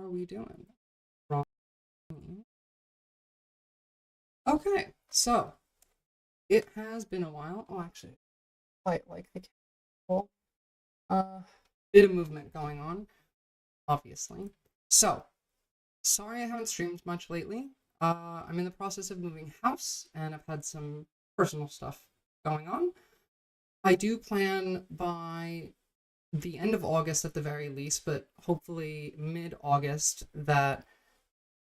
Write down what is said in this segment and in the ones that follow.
are we doing? Wrong. Okay, so it has been a while. Oh, actually, quite like the cable. Bit of movement going on, obviously. So, sorry I haven't streamed much lately. I'm in the process of moving house, and I've had some personal stuff going on. I do plan by the end of August at the very least, but hopefully mid-August, that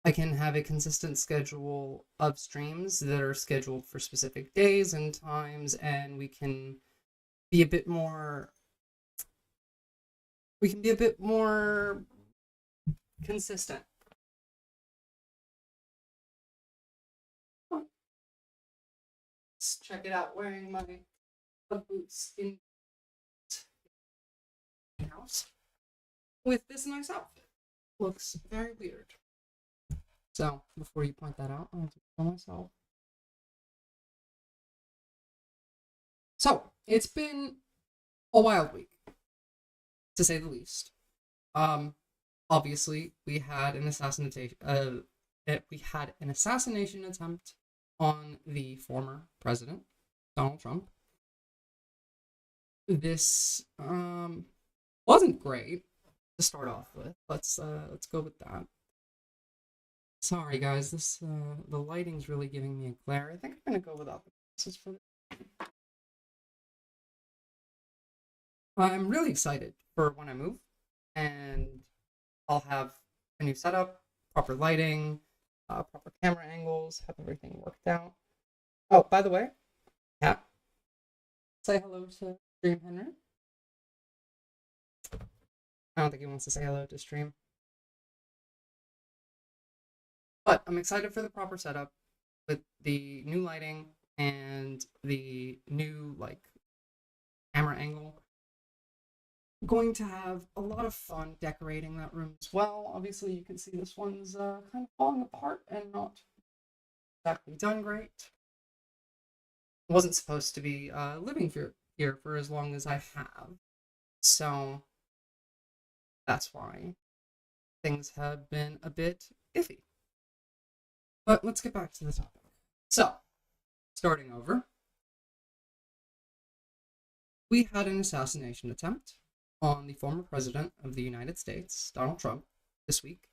I can have a consistent schedule of streams that are scheduled for specific days and times, and we can be a bit more consistent. Let's check it out, wearing my boots in house with this nice outfit. Looks very weird. So, before you point that out, I want to tell myself. So, it's been a wild week, to say the least. Obviously, we had an assassination attempt on the former president, Donald Trump. This wasn't great to start off with. Let's go with that. Sorry guys, the lighting's really giving me a glare. I think I'm gonna go without the glasses for this. I'm really excited for when I move, and I'll have a new setup, proper lighting, proper camera angles, have everything worked out. Oh, by the way, yeah, say hello to Stream Henry. I don't think he wants to say hello to Stream. But I'm excited for the proper setup with the new lighting and the new, camera angle. I'm going to have a lot of fun decorating that room as well. Obviously, you can see this one's kind of falling apart and not exactly done great. I wasn't supposed to be living here for as long as I have, so that's why things have been a bit iffy. But let's get back to the topic. So, starting over, we had an assassination attempt on the former president of the United States, Donald Trump, this week.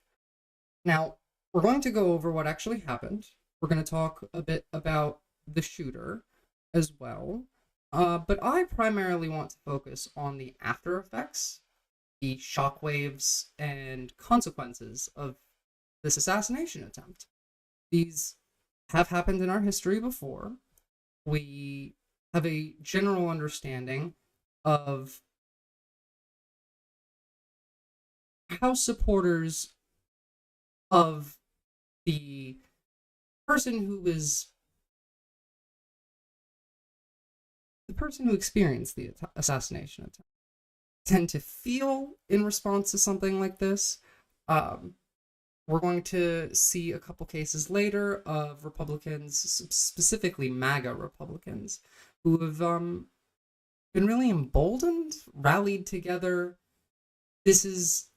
Now, we're going to go over what actually happened. We're going to talk a bit about the shooter as well. But I primarily want to focus on the after effects, the shockwaves, and consequences of this assassination attempt. These have happened in our history before. We have a general understanding of how supporters of the person who experienced the assassination attempt tend to feel in response to something like this. We're going to see a couple cases later of Republicans, specifically MAGA Republicans, who have been really emboldened, rallied together. This is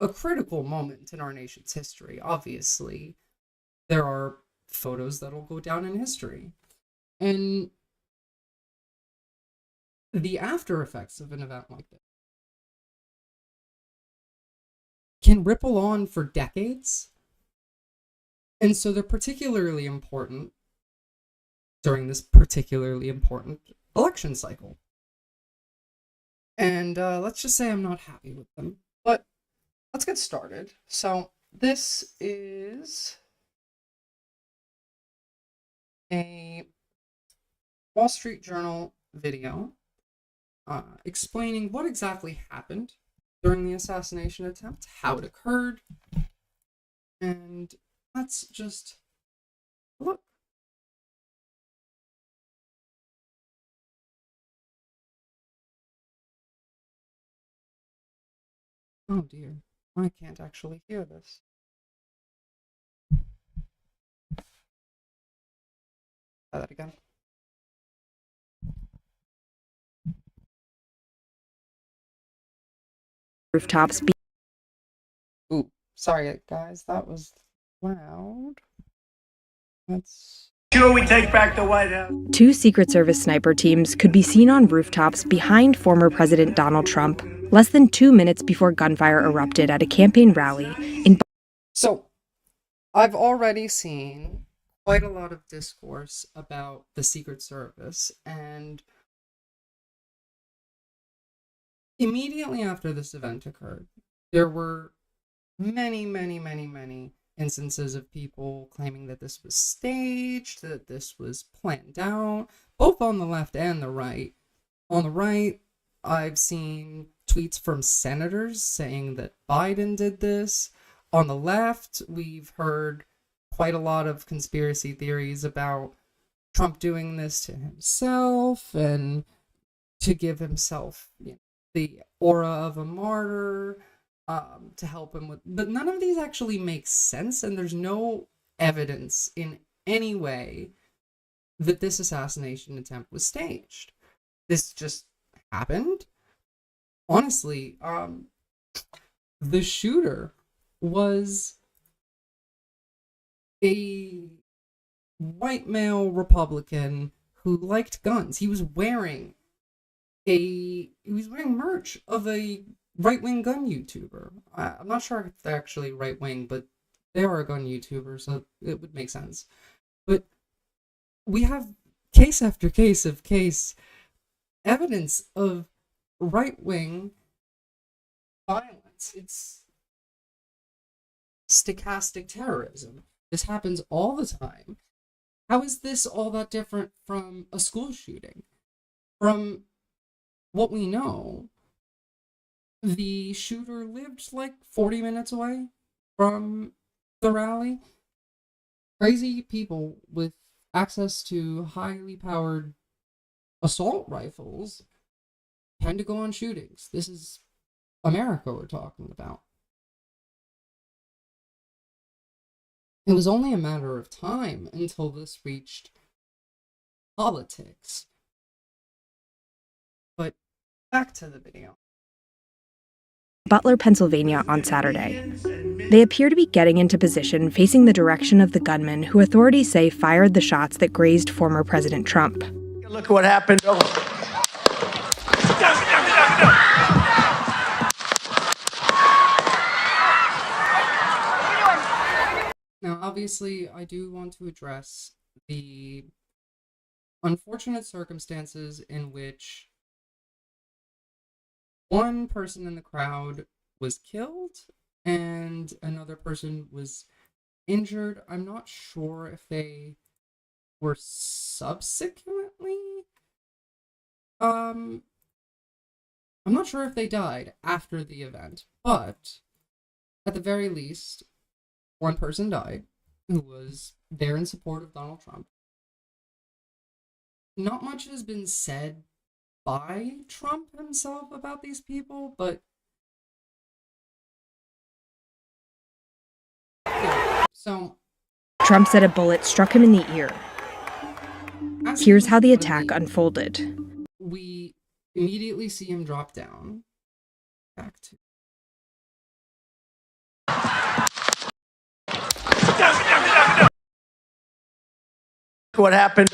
a critical moment in our nation's history. Obviously, there are photos that'll go down in history. And the after effects of an event like this can ripple on for decades. And so they're particularly important during this particularly important election cycle. And let's just say I'm not happy with them. But let's get started. So this is a Wall Street Journal video explaining what exactly happened during the assassination attempt, how it occurred, and let's just look. Oh dear, I can't actually hear this. Try that again. Rooftops. Ooh, Sorry, guys, that was loud. Let's. Sure, we take back the White House. 2 Secret Service sniper teams could be seen on rooftops behind former President Donald Trump less than 2 minutes before gunfire erupted at a campaign rally in. So, I've already seen quite a lot of discourse about the Secret Service, and immediately after this event occurred, there were many instances of people claiming that this was staged, that this was planned out, both on the left and the right. On the right, I've seen tweets from senators saying that Biden did this. On the left, we've heard quite a lot of conspiracy theories about Trump doing this to himself and to give himself, the aura of a martyr, to help him with. But none of these actually make sense, and there's no evidence in any way that this assassination attempt was staged. This just happened. Honestly, the shooter was a white male Republican who liked guns. He was wearing merch of a right-wing gun YouTuber. I'm not sure if they're actually right-wing, but they are a gun YouTuber, so it would make sense. But we have case after case of evidence of right-wing violence. It's stochastic terrorism. This happens all the time. How is this all that different from a school shooting? From what we know, the shooter lived like 40 minutes away from the rally. Crazy people with access to highly powered assault rifles tend to go on shootings. This is America we're talking about. It was only a matter of time until this reached politics. But back to the video. Butler, Pennsylvania on Saturday. They appear to be getting into position facing the direction of the gunman who authorities say fired the shots that grazed former President Trump. Look what happened. Now, obviously, I do want to address the unfortunate circumstances in which one person in the crowd was killed and another person was injured. I'm not sure if they were subsequently I'm not sure if they died after the event, but at the very least, one person died who was there in support of Donald Trump. Not much has been said by Trump himself about these people, but yeah. So Trump said a bullet struck him in the ear. Here's how the attack unfolded. We immediately see him drop down. Back to What happened?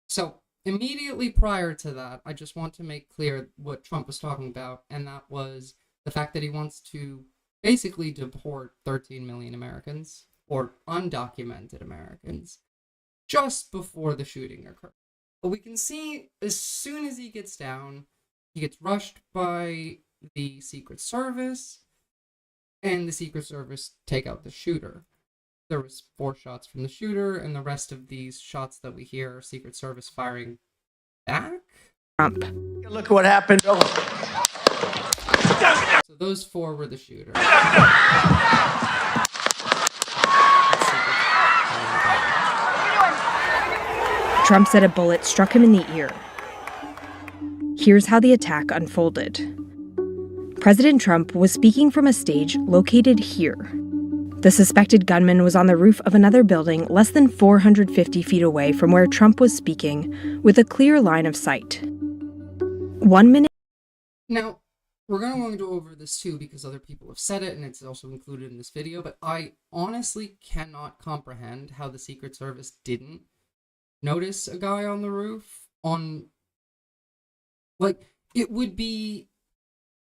So, immediately prior to that, I just want to make clear what Trump was talking about, and that was the fact that he wants to basically deport 13 million Americans, or undocumented Americans, just before the shooting occurred. But we can see, as soon as he gets down, he gets rushed by the Secret Service, and the Secret Service take out the shooter. There was 4 shots from the shooter, and the rest of these shots that we hear are Secret Service firing back. Trump. Look what happened. So those 4 were the shooter. Trump said a bullet struck him in the ear. Here's how the attack unfolded. President Trump was speaking from a stage located here. The suspected gunman was on the roof of another building less than 450 feet away from where Trump was speaking, with a clear line of sight. 1 minute. Now, we're going to go over this too because other people have said it and it's also included in this video, but I honestly cannot comprehend how the Secret Service didn't notice a guy on the roof like, it would be,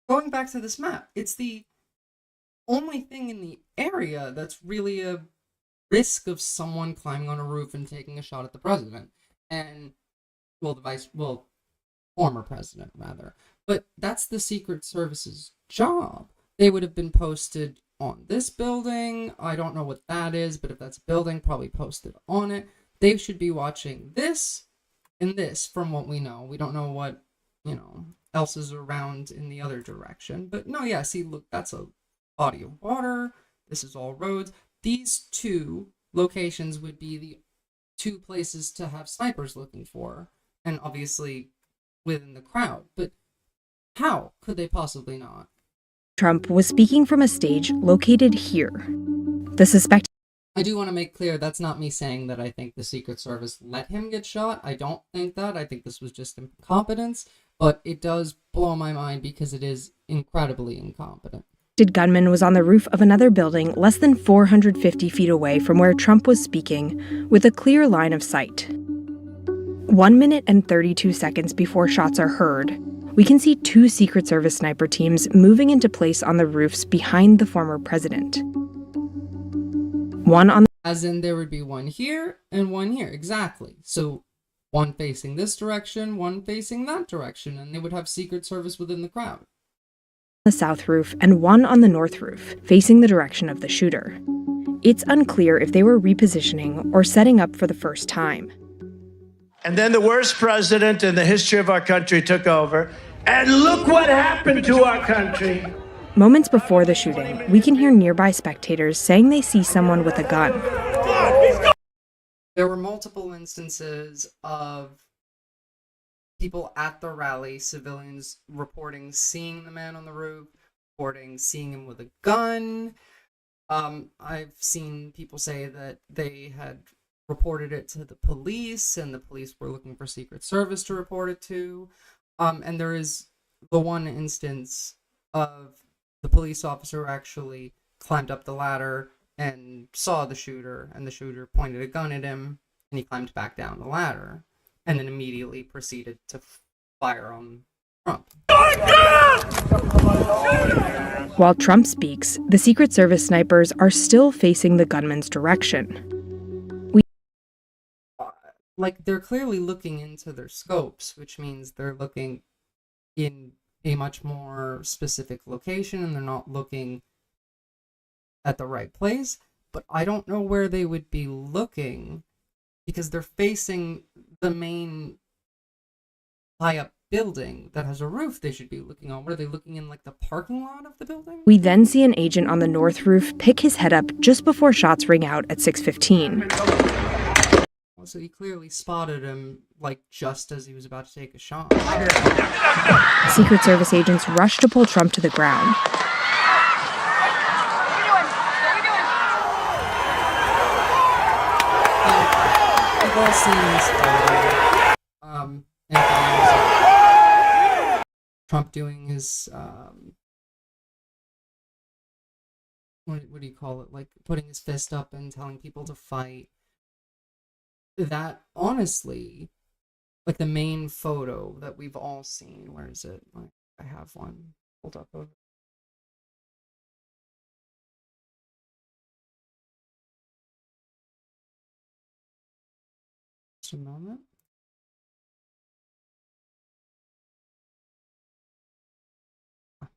going back to this map, it's the only thing in the area that's really a risk of someone climbing on a roof and taking a shot at the president. And, former president, rather. But that's the Secret Service's job. They would have been posted on this building. I don't know what that is, but if that's a building, probably posted on it. They should be watching this and this from what we know. We don't know what, else is around in the other direction. But no, yeah, see, look, that's a body of water. This is all roads. These two locations would be the two places to have snipers looking for. And obviously within the crowd. But how could they possibly not? Trump was speaking from a stage located here. The suspect. I do want to make clear that's not me saying that I think the Secret Service let him get shot. I don't think that. I think this was just incompetence. But it does blow my mind because it is incredibly incompetent. Gunman was on the roof of another building less than 450 feet away from where Trump was speaking, with a clear line of sight. 1 minute and 32 seconds before shots are heard, we can see two Secret Service sniper teams moving into place on the roofs behind the former president. One on the... As in, there would be one here and one here, exactly. So, one facing this direction, one facing that direction, and they would have Secret Service within the crowd. The south roof and one on the north roof, facing the direction of the shooter. It's unclear if they were repositioning or setting up for the first time. And then the worst president in the history of our country took over. And look what happened to our country. Moments before the shooting, we can hear nearby spectators saying they see someone with a gun. There were multiple instances of people at the rally, civilians reporting seeing the man on the roof, reporting seeing him with a gun. I've seen people say that they had reported it to the police, and the police were looking for Secret Service to report it to. And there is the one instance of the police officer who actually climbed up the ladder and saw the shooter, and the shooter pointed a gun at him, and he climbed back down the ladder, and then immediately proceeded to fire on Trump. While Trump speaks, the Secret Service snipers are still facing the gunman's direction. They're clearly looking into their scopes, which means they're looking in a much more specific location, and they're not looking at the right place. But I don't know where they would be looking, because they're facing the main high-up building that has a roof they should be looking on. What are they looking in, the parking lot of the building? We then see an agent on the north roof pick his head up just before shots ring out at 6:15. So he clearly spotted him, just as he was about to take a shot. Secret Service agents rush to pull Trump to the ground. We've all seen this photo. Trump doing his, what do you call it? Putting his fist up and telling people to fight. That, honestly, the main photo that we've all seen. Where is it? I have one pulled up over. Just a moment.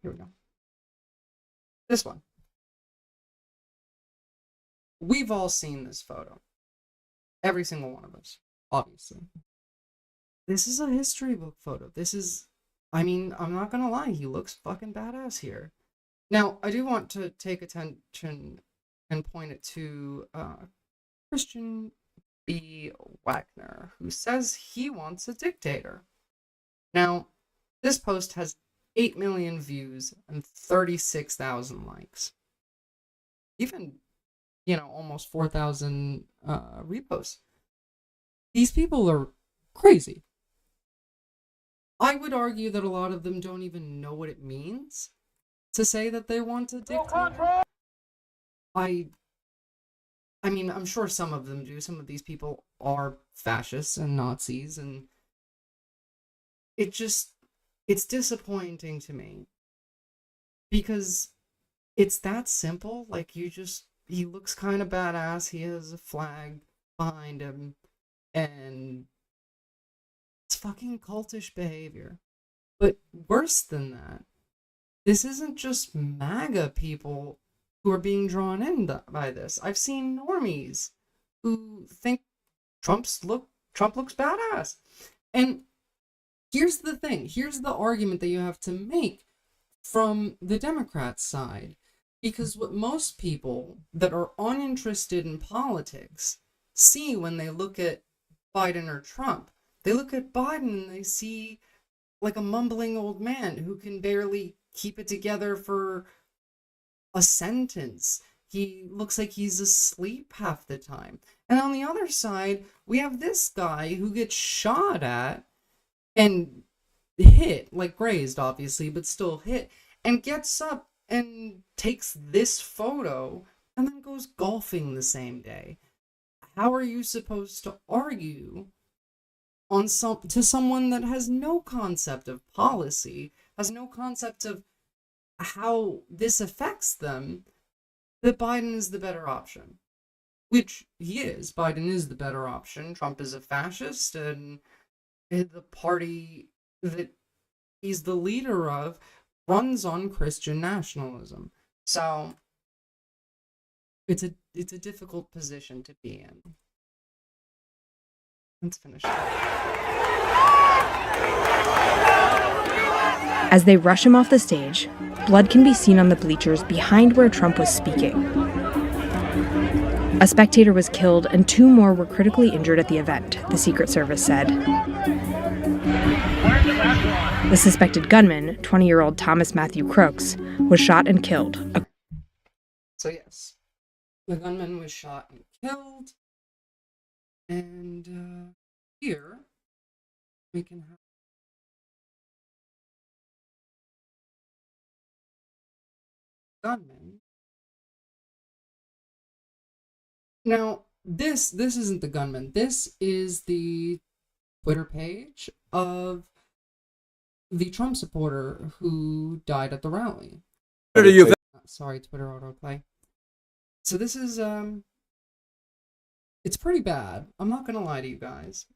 Here we go. This one. We've all seen this photo. Every single one of us, obviously. This is a history book photo. I'm not gonna lie, he looks fucking badass here. Now, I do want to take attention and point it to Christian B. Wagner, who says he wants a dictator. Now, this post has 8 million views and 36,000 likes. Even, almost 4,000 reposts. These people are crazy. I would argue that a lot of them don't even know what it means to say that they want a dictator. I mean, I'm sure some of them do. Some of these people are fascists and Nazis, and it's disappointing to me because it's that simple. Like, he looks kind of badass. He has a flag behind him, and it's fucking cultish behavior. But worse than that, this isn't just MAGA people who are being drawn in by this. I've seen normies who think Trump looks badass. And here's the thing. Here's the argument that you have to make from the Democrats' side. Because what most people that are uninterested in politics see when they look at Biden or Trump, they look at Biden and they see like a mumbling old man who can barely keep it together for a sentence. He looks like he's asleep half the time. And on the other side, we have this guy who gets shot at and hit, like grazed, obviously, but still hit, and gets up and takes this photo and then goes golfing the same day. How are you supposed to argue to someone that has no concept of policy, has no concept of how this affects them, that Biden is the better option? Which he is. Biden is the better option. Trump is a fascist, and the party that he's the leader of runs on Christian nationalism. So it's a difficult position to be in. Let's finish it. As they rush him off the stage, blood can be seen on the bleachers behind where Trump was speaking. A spectator was killed and 2 more were critically injured at the event, the Secret Service said. The suspected gunman, 20-year-old Thomas Matthew Crooks, was shot and killed. So yes, the gunman was shot and killed. And here we can have gunman. Now, this isn't the gunman. This is the Twitter page of the Trump supporter who died at the rally. Sorry, Twitter autoplay. So this is it's pretty bad. I'm not gonna lie to you guys.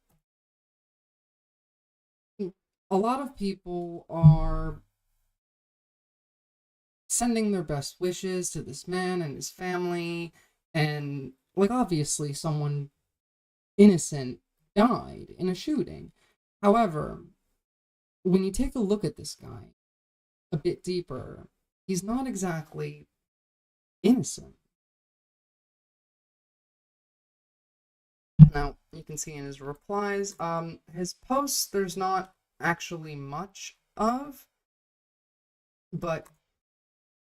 A lot of people are sending their best wishes to this man and his family, and like obviously someone innocent died in a shooting. However, when you take a look at this guy a bit deeper, he's not exactly innocent. Now, you can see in his replies, his posts there's not actually much of, but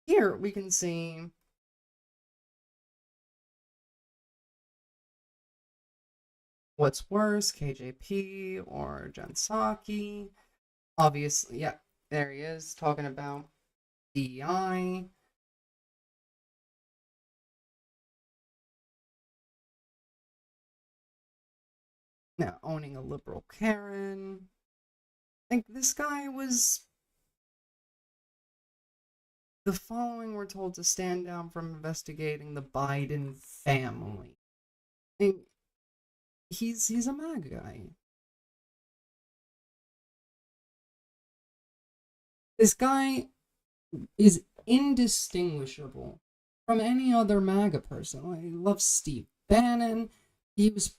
here we can see what's worse, KJP or Jen Psaki. Obviously, yeah, there he is talking about DEI. Now, owning a liberal Karen. I think this guy was... The following were told to stand down from investigating the Biden family. I mean, he's a MAGA guy. This guy is indistinguishable from any other MAGA person. I love Steve Bannon. He was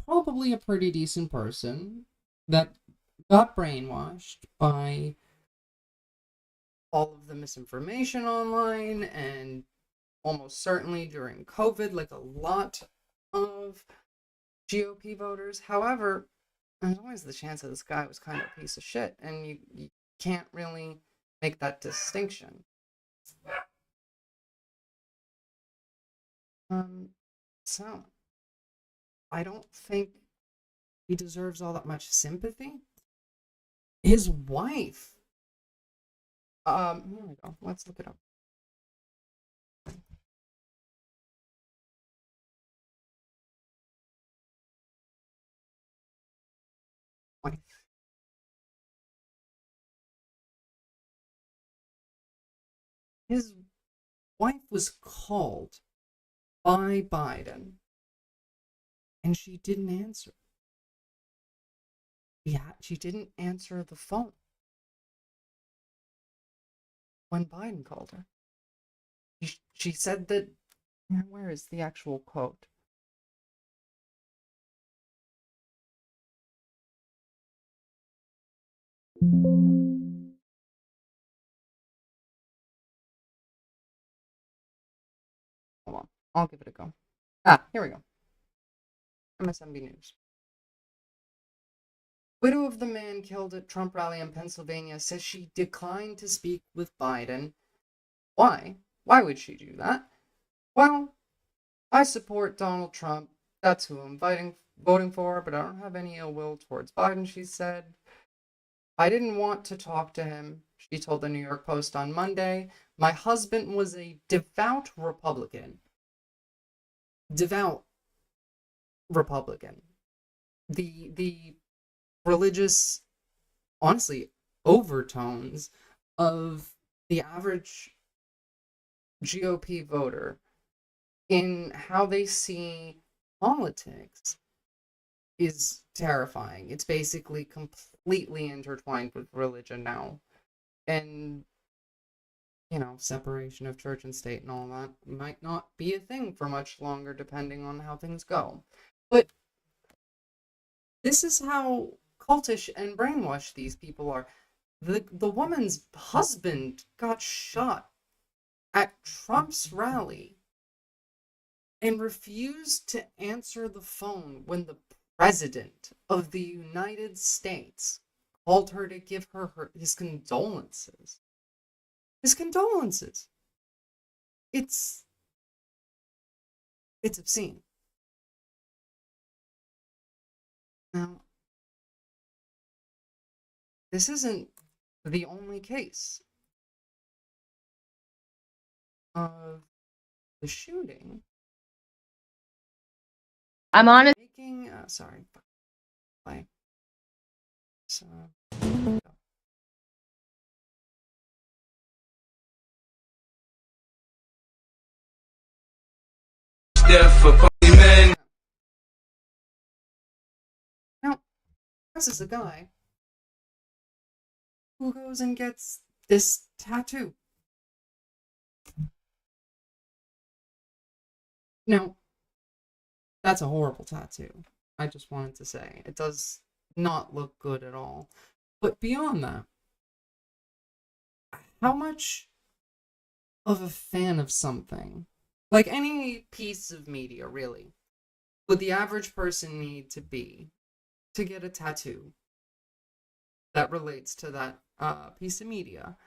probably a pretty decent person that got brainwashed by all of the misinformation online, and almost certainly during COVID, like a lot of GOP voters. However, there's always the chance that this guy was kind of a piece of shit, and you can't really make that distinction. So I don't think he deserves all that much sympathy. His wife. Here we go. Let's look it up. Wife. His wife was called by Biden, and she didn't answer. Yeah, she didn't answer the phone when Biden called her. She said that. Where is the actual quote? Hold on, I'll give it a go. Here we go. MSNBC News. Widow of the man killed at Trump rally in Pennsylvania says she declined to speak with Biden. Why? Why would she do that? Well, I support Donald Trump. That's who I'm voting for, but I don't have any ill will towards Biden, she said. I didn't want to talk to him, she told the New York Post on Monday. My husband was a devout Republican. Devout Republican. The religious, honestly, overtones of the average GOP voter in how they see politics is terrifying. It's basically completely intertwined with religion now. And, separation of church and state and all that might not be a thing for much longer, depending on how things go. But this is how cultish and brainwashed these people are. The woman's husband got shot at Trump's rally and refused to answer the phone when the president of the United States called her to give her his condolences. His condolences. It's obscene. Now, this isn't the only case of the shooting. I'm honest. Making, sorry. Play. So. Now, this is a guy who goes and gets this tattoo. Now, that's a horrible tattoo. I just wanted to say. It does not look good at all. But beyond that, how much of a fan of something, like any piece of media, really, would the average person need to be to get a tattoo that relates to that piece of media?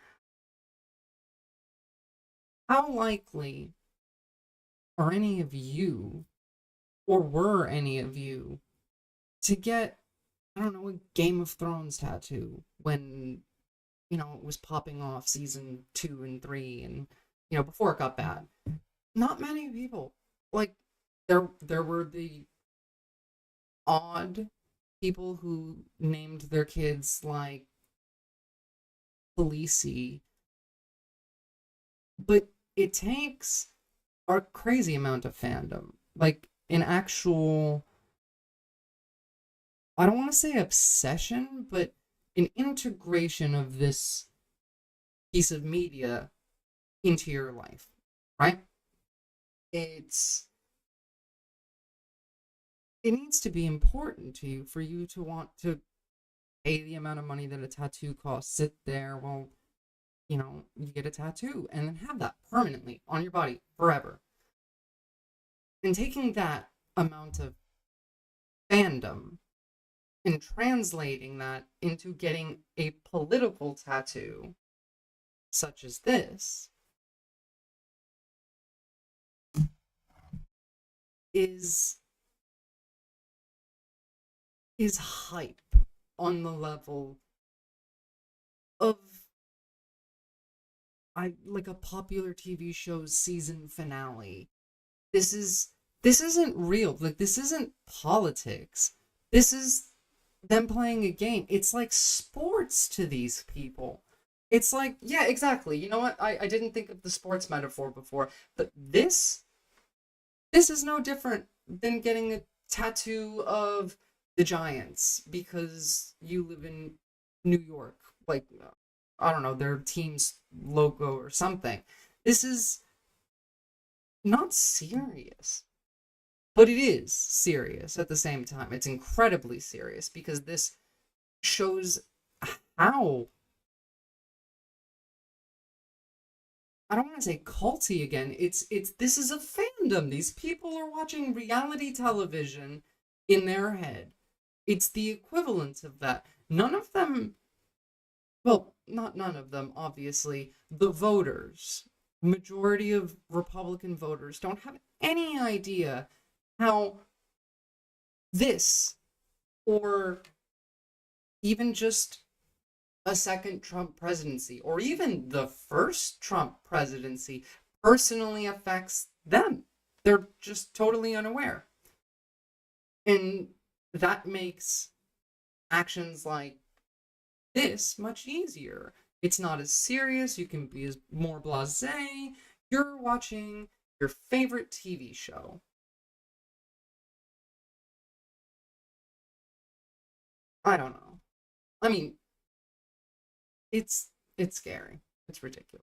How likely are any of you, or were any of you, to get, I don't know, a Game of Thrones tattoo when, it was popping off season 2 and 3 and, before it got bad? Not many people. Like, there were the odd people who named their kids, like, Khaleesi, but it takes a crazy amount of fandom. Like, an actual, I don't want to say obsession, but an integration of this piece of media into your life, right? It needs to be important to you for you to want to pay the amount of money that a tattoo costs, sit there while, you get a tattoo, and then have that permanently on your body forever. And taking that amount of fandom and translating that into getting a political tattoo, such as this, is hype on the level of like a popular TV show's season finale. This isn't real. Like, this isn't politics. This is them playing a game. It's like sports to these people. It's like, yeah, exactly. You know what? I didn't think of the sports metaphor before, but this is no different than getting a tattoo of the Giants because you live in New York. Like, I don't know, their team's logo or something. This is not serious, but it is serious at the same time. It's incredibly serious because this shows how, I don't want to say culty again. This is a fandom. These people are watching reality television in their head. It's the equivalent of that. None of them, well, not none of them, obviously. The voters, majority of Republican voters, don't have any idea how this, or even just a second Trump presidency, or even the first Trump presidency, personally affects them. They're just totally unaware. And that makes actions like this much easier. It's not as serious. You can be more blasé. You're watching your favorite TV show. I don't know. I mean, it's scary. It's ridiculous.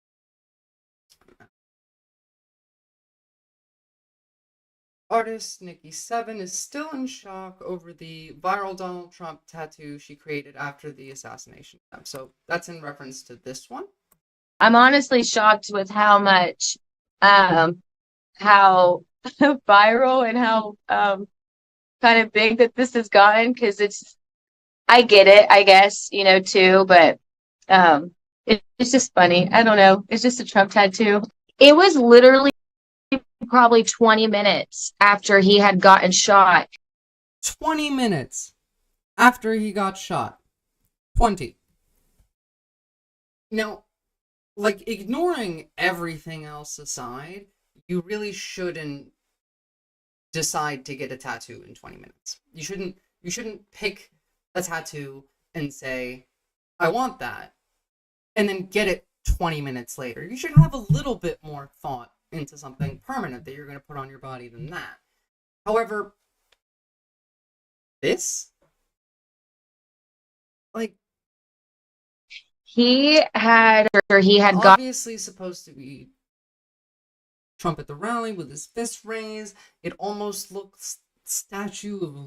Artist Nikki7 is still in shock over the viral Donald Trump tattoo she created after the assassination attempt. So that's in reference to this one. I'm honestly shocked with how much, how viral and how kind of big that this has gotten, because I get it, I guess, too, but it's just funny. I don't know. It's just a Trump tattoo. It was literally probably 20 minutes after he had gotten shot. 20 minutes after he got shot. 20. Now, like, ignoring everything else aside, you really shouldn't decide to get a tattoo in 20 minutes. You shouldn't pick a tattoo and say, I want that, and then get it 20 minutes later. You should have a little bit more thought into something permanent that you're going to put on your body than that. However, this, like, he had got obviously supposed to be Trump at the rally with his fist raised. It almost looks Statue of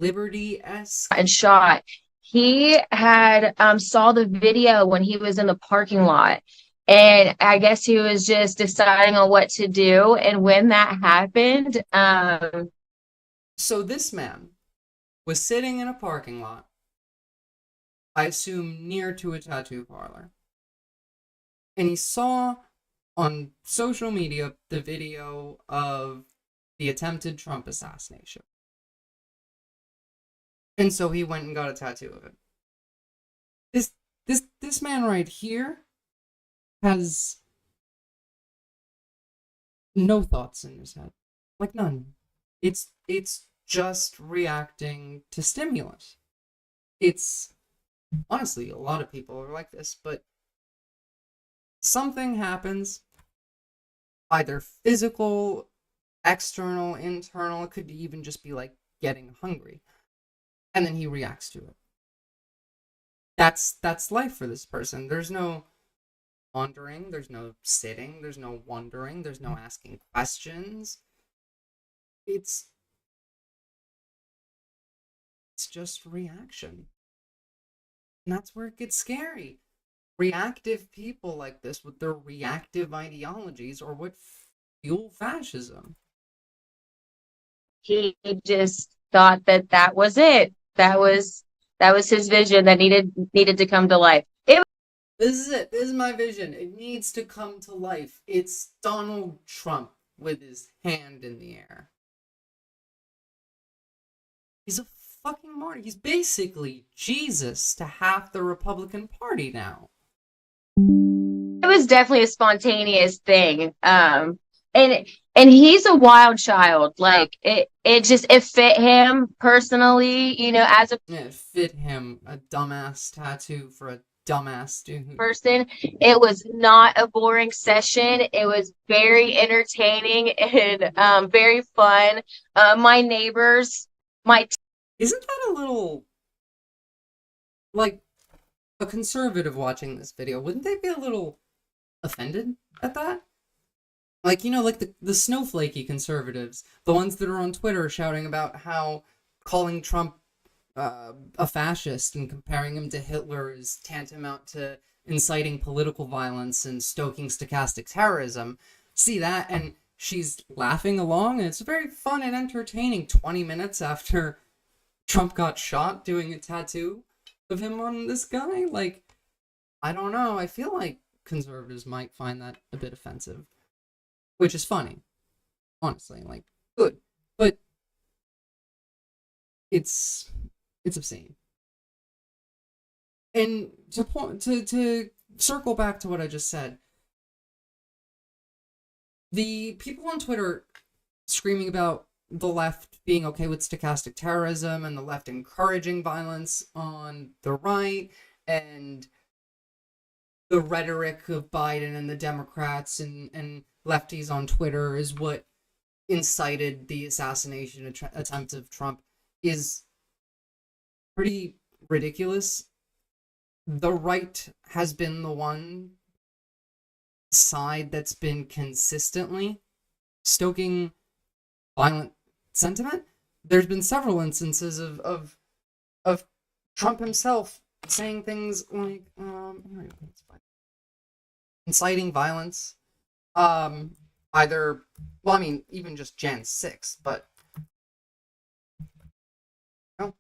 Liberty-esque. and shot. He had saw the video when he was in the parking lot, and I guess he was just deciding on what to do. And when that happened, So this man was sitting in a parking lot, I assume near to a tattoo parlor, and he saw on social media the video of the attempted Trump assassination. And so he went and got a tattoo of it. This man right here has no thoughts in his head. Like, none. It's just reacting to stimulus. It's, honestly, a lot of people are like this, but something happens, either physical, external, internal, it could even just be like getting hungry, and then he reacts to it. That's life for this person. There's no pondering, there's no sitting, there's no wondering, there's no asking questions. It's just reaction. And that's where it gets scary. Reactive people like this with their reactive ideologies are what fuel fascism. he just thought that was it. That was his vision that needed to come to life. This is it. This is my vision. It needs to come to life. It's Donald Trump with his hand in the air. He's a fucking martyr. He's basically Jesus to half the Republican Party now. was definitely a spontaneous thing. And he's a wild child. Like it fit him personally, as a Yeah, it fit him. A dumbass tattoo for a dumbass dude. person. It was not a boring session. It was very entertaining and very fun. My neighbors, my Isn't that a little like a conservative watching this video? Wouldn't they be a little offended at that? Like, like the snowflakey conservatives, the ones that are on Twitter shouting about how calling Trump a fascist and comparing him to Hitler is tantamount to inciting political violence and stoking stochastic terrorism. See that, and she's laughing along, and it's very fun and entertaining 20 minutes after Trump got shot doing a tattoo of him on this guy. Like, I don't know. I feel like conservatives might find that a bit offensive, which is funny, honestly. Like, good, but it's obscene. And to circle back to what I just said, the people on Twitter screaming about the left being okay with stochastic terrorism and the left encouraging violence on the right, and the rhetoric of Biden and the Democrats and lefties on Twitter is what incited the assassination attempt of Trump is pretty ridiculous. The right has been the one side that's been consistently stoking violent sentiment. There's been several instances of Trump himself saying things like inciting violence, either, well, I mean, even just Jan 6, but no.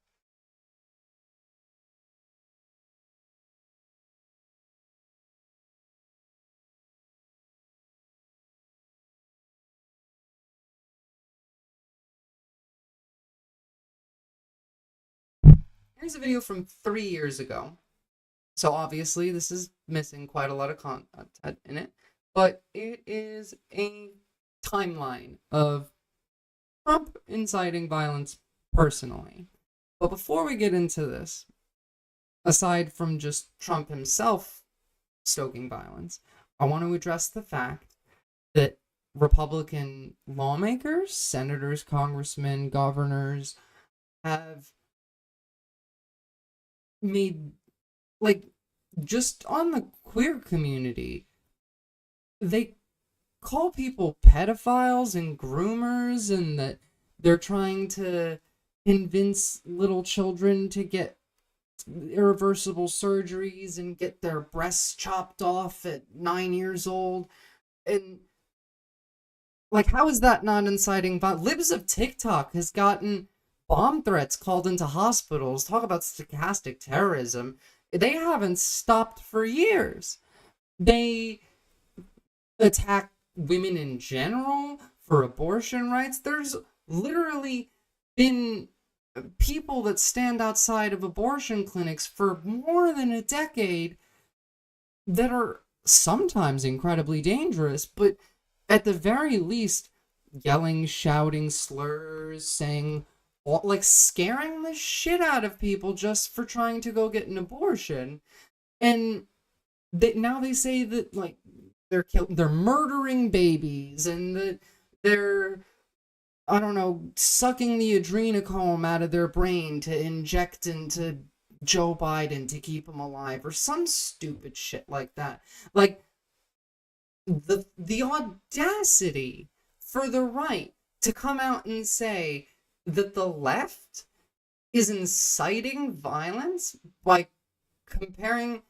Here's a video from 3 years ago. So obviously this is missing quite a lot of content in it, but it is a timeline of Trump inciting violence personally. But before we get into this, aside from just Trump himself stoking violence, I want to address the fact that Republican lawmakers, senators, congressmen, governors have made, like, just on the queer community, they call people pedophiles and groomers, and that they're trying to convince little children to get irreversible surgeries and get their breasts chopped off at 9 years old. And, like, how is that not inciting violence? Libs of TikTok has gotten bomb threats called into hospitals. Talk about stochastic terrorism. They haven't stopped for years. They attack women in general for abortion rights. There's literally been people that stand outside of abortion clinics for more than a decade that are sometimes incredibly dangerous, but at the very least yelling, shouting slurs, saying, like, scaring the shit out of people just for trying to go get an abortion. And now they say that, like, they're murdering babies, and that they're, I don't know, sucking the adrenochrome out of their brain to inject into Joe Biden to keep him alive, or some stupid shit like that. Like, the audacity for the right to come out and say that the left is inciting violence by comparing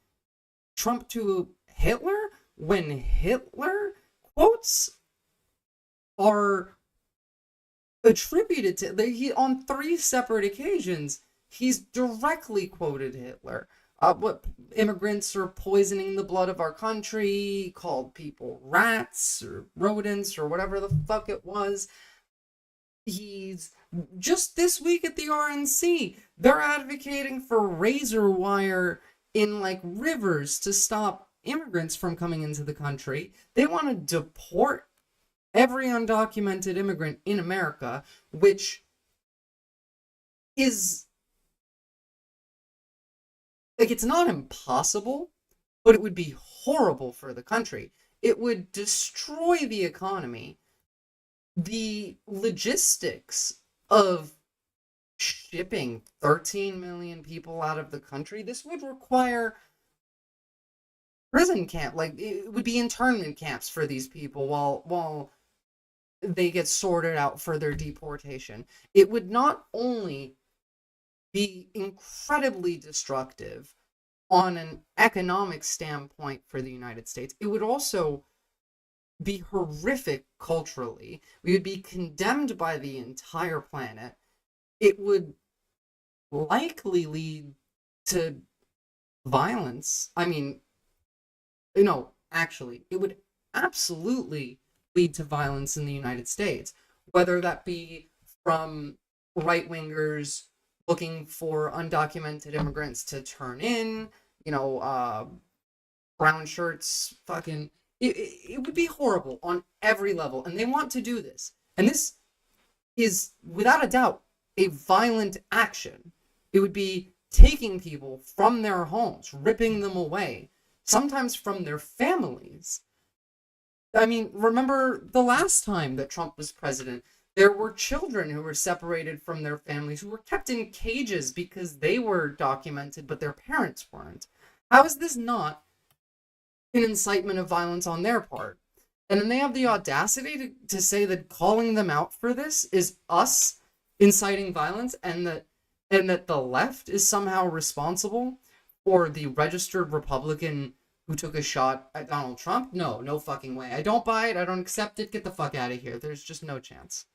Trump to Hitler, when Hitler quotes are attributed to, on 3 separate occasions, he's directly quoted Hitler. What immigrants are poisoning the blood of our country, called people rats or rodents or whatever the fuck it was. He's just this week at the RNC, they're advocating for razor wire in, like, rivers to stop immigrants from coming into the country. They want to deport every undocumented immigrant in America, which is, like, it's not impossible, but it would be horrible for the country. It would destroy the economy. The logistics of shipping 13 million people out of the country, this would require prison camp, like it would be internment camps for these people while they get sorted out for their deportation. It would not only be incredibly destructive on an economic standpoint for the United States, it would also be horrific culturally. We would be condemned by the entire planet. It would likely lead to violence. I mean, no, actually, it would absolutely lead to violence in the United States, whether that be from right-wingers looking for undocumented immigrants to turn in, brown shirts, fucking... It would be horrible on every level, and they want to do this. And this is, without a doubt, a violent action. It would be taking people from their homes, ripping them away, sometimes from their families. I mean, remember the last time that Trump was president, there were children who were separated from their families, who were kept in cages because they were documented, but their parents weren't. How is this not an incitement of violence on their part? And then they have the audacity to say that calling them out for this is us inciting violence, and that the left is somehow responsible for the registered Republican who took a shot at Donald Trump. No fucking way. I don't buy it. I don't accept it. Get the fuck out of here. There's just no chance.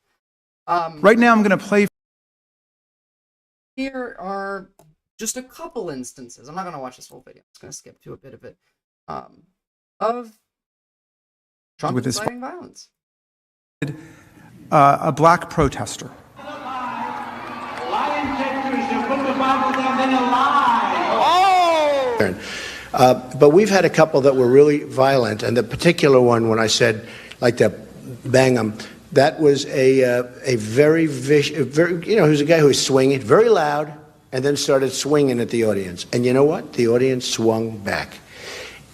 Right now, I'm going to play. Here are just a couple instances. I'm not going to watch this whole video. I'm just going to skip to a bit of it. Of Trump inciting violence. A black protester. But we've had a couple that were really violent, and the particular one, when I said, like to bang him, that was a very vicious, he was a guy who was swinging very loud, and then started swinging at the audience. And you know what? The audience swung back.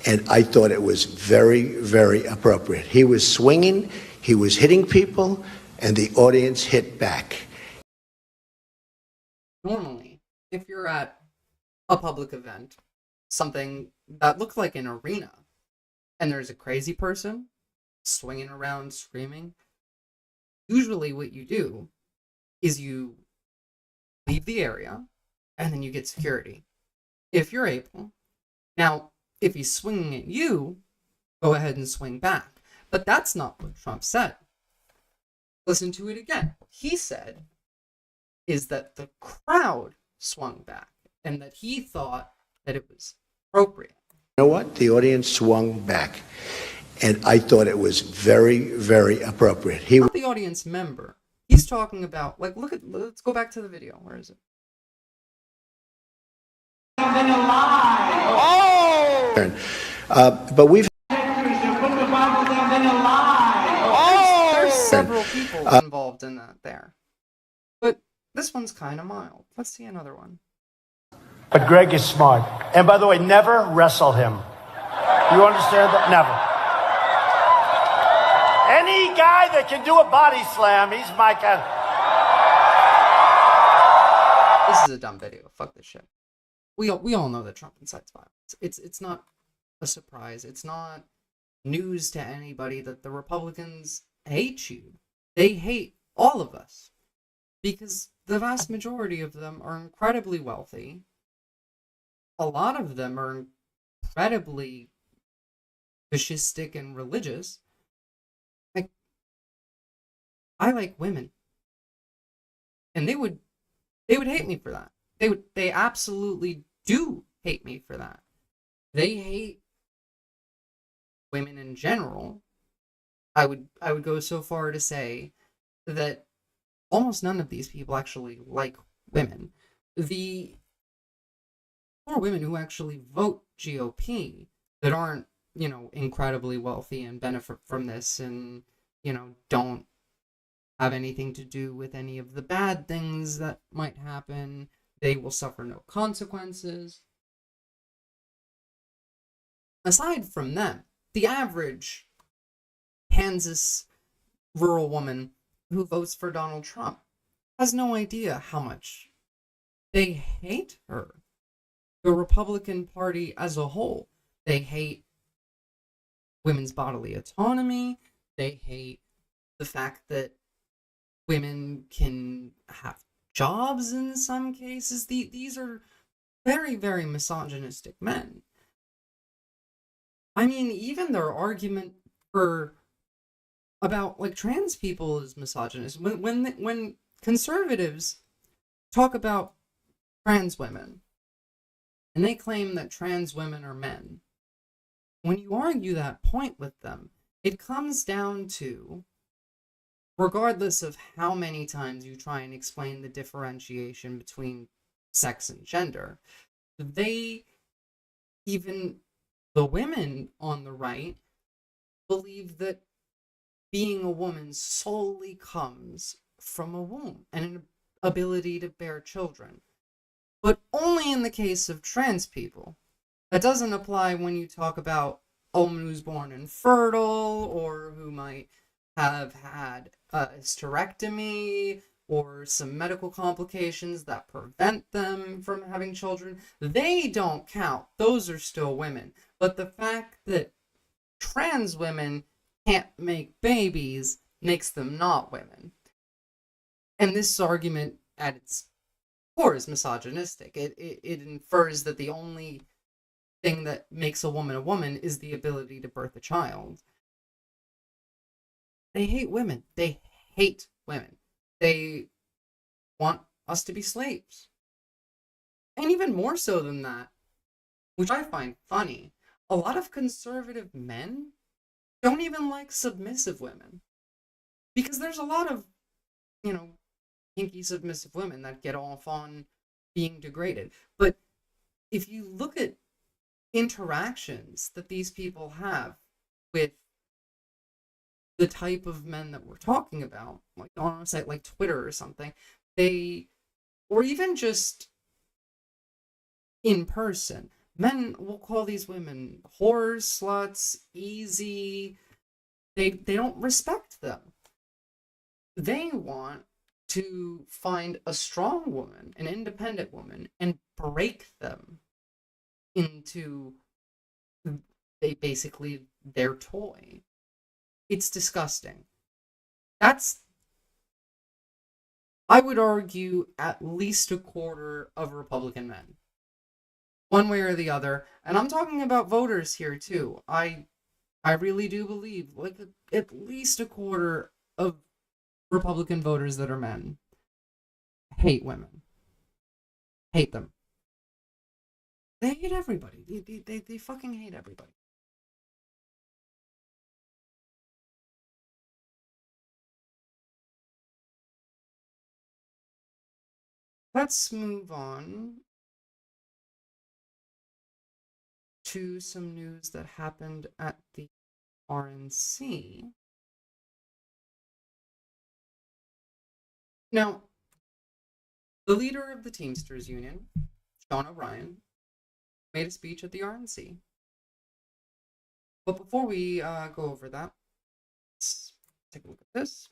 And I thought it was very, very appropriate. He was swinging, he was hitting people, and the audience hit back. Normally, if you're at a public event, something that looks like an arena, and there's a crazy person swinging around screaming, usually what you do is you leave the area, and then you get security, if you're able. Now, if he's swinging at you, go ahead and swing back. But that's not what Trump said. Listen to it again. What he said is that the crowd swung back, and that he thought that it was appropriate. You know what? The audience swung back, and I thought it was very, very appropriate. He not the audience member. He's talking about, like, let's go back to the video. Where is it? But we've there's several people involved in that there. But this one's kind of mild. Let's see another one. But Greg is smart. And by the way, never wrestle him. You understand that? Never. Any guy that can do a body slam, he's my kind. This is a dumb video. Fuck this shit. We all know that Trump incites violence. It's not a surprise. It's not news to anybody that the Republicans hate you. They hate all of us because the vast majority of them are incredibly wealthy. A lot of them are incredibly fascistic and religious. Like, I like women, and they would hate me for that. They absolutely do hate me for that. They hate women in general. I would go so far to say that almost none of these people actually like women. The more women who actually vote GOP that aren't incredibly wealthy and benefit from this and, don't have anything to do with any of the bad things that might happen. They will suffer no consequences. Aside from them, the average Kansas rural woman who votes for Donald Trump has no idea how much they hate her. The Republican Party as a whole. They hate women's bodily autonomy. They hate the fact that women can have jobs in some cases. These are very, very misogynistic men. I mean, even their argument about like trans people is misogynist. When conservatives talk about trans women and they claim that trans women are men, when you argue that point with them, it comes down to, regardless of how many times you try and explain the differentiation between sex and gender, even the women on the right, believe that being a woman solely comes from a womb and an ability to bear children. But only in the case of trans people. That doesn't apply when you talk about a woman who's born infertile or who might have had a hysterectomy or some medical complications that prevent them from having children. They don't count. Those are still women. But the fact that trans women can't make babies makes them not women. And this argument at its core is misogynistic. It infers that the only thing that makes a woman is the ability to birth a child. They hate women. They hate women. They want us to be slaves. And even more so than that, which I find funny, a lot of conservative men don't even like submissive women. Because there's a lot of, kinky submissive women that get off on being degraded. But if you look at interactions that these people have with the type of men that we're talking about, like on a site like Twitter or something, or even just in person, men will call these women whores, sluts, easy. They don't respect them. They want to find a strong woman, an independent woman, and break them into basically their toy. It's disgusting. That's, I would argue, at least a quarter of Republican men. One way or the other. And I'm talking about voters here too. I really do believe like at least a quarter of Republican voters that are men hate women. Hate them. They hate everybody. They fucking hate everybody. Let's move on to some news that happened at the RNC. Now, the leader of the Teamsters Union, Sean O'Brien, made a speech at the RNC. But before we go over that, let's take a look at this.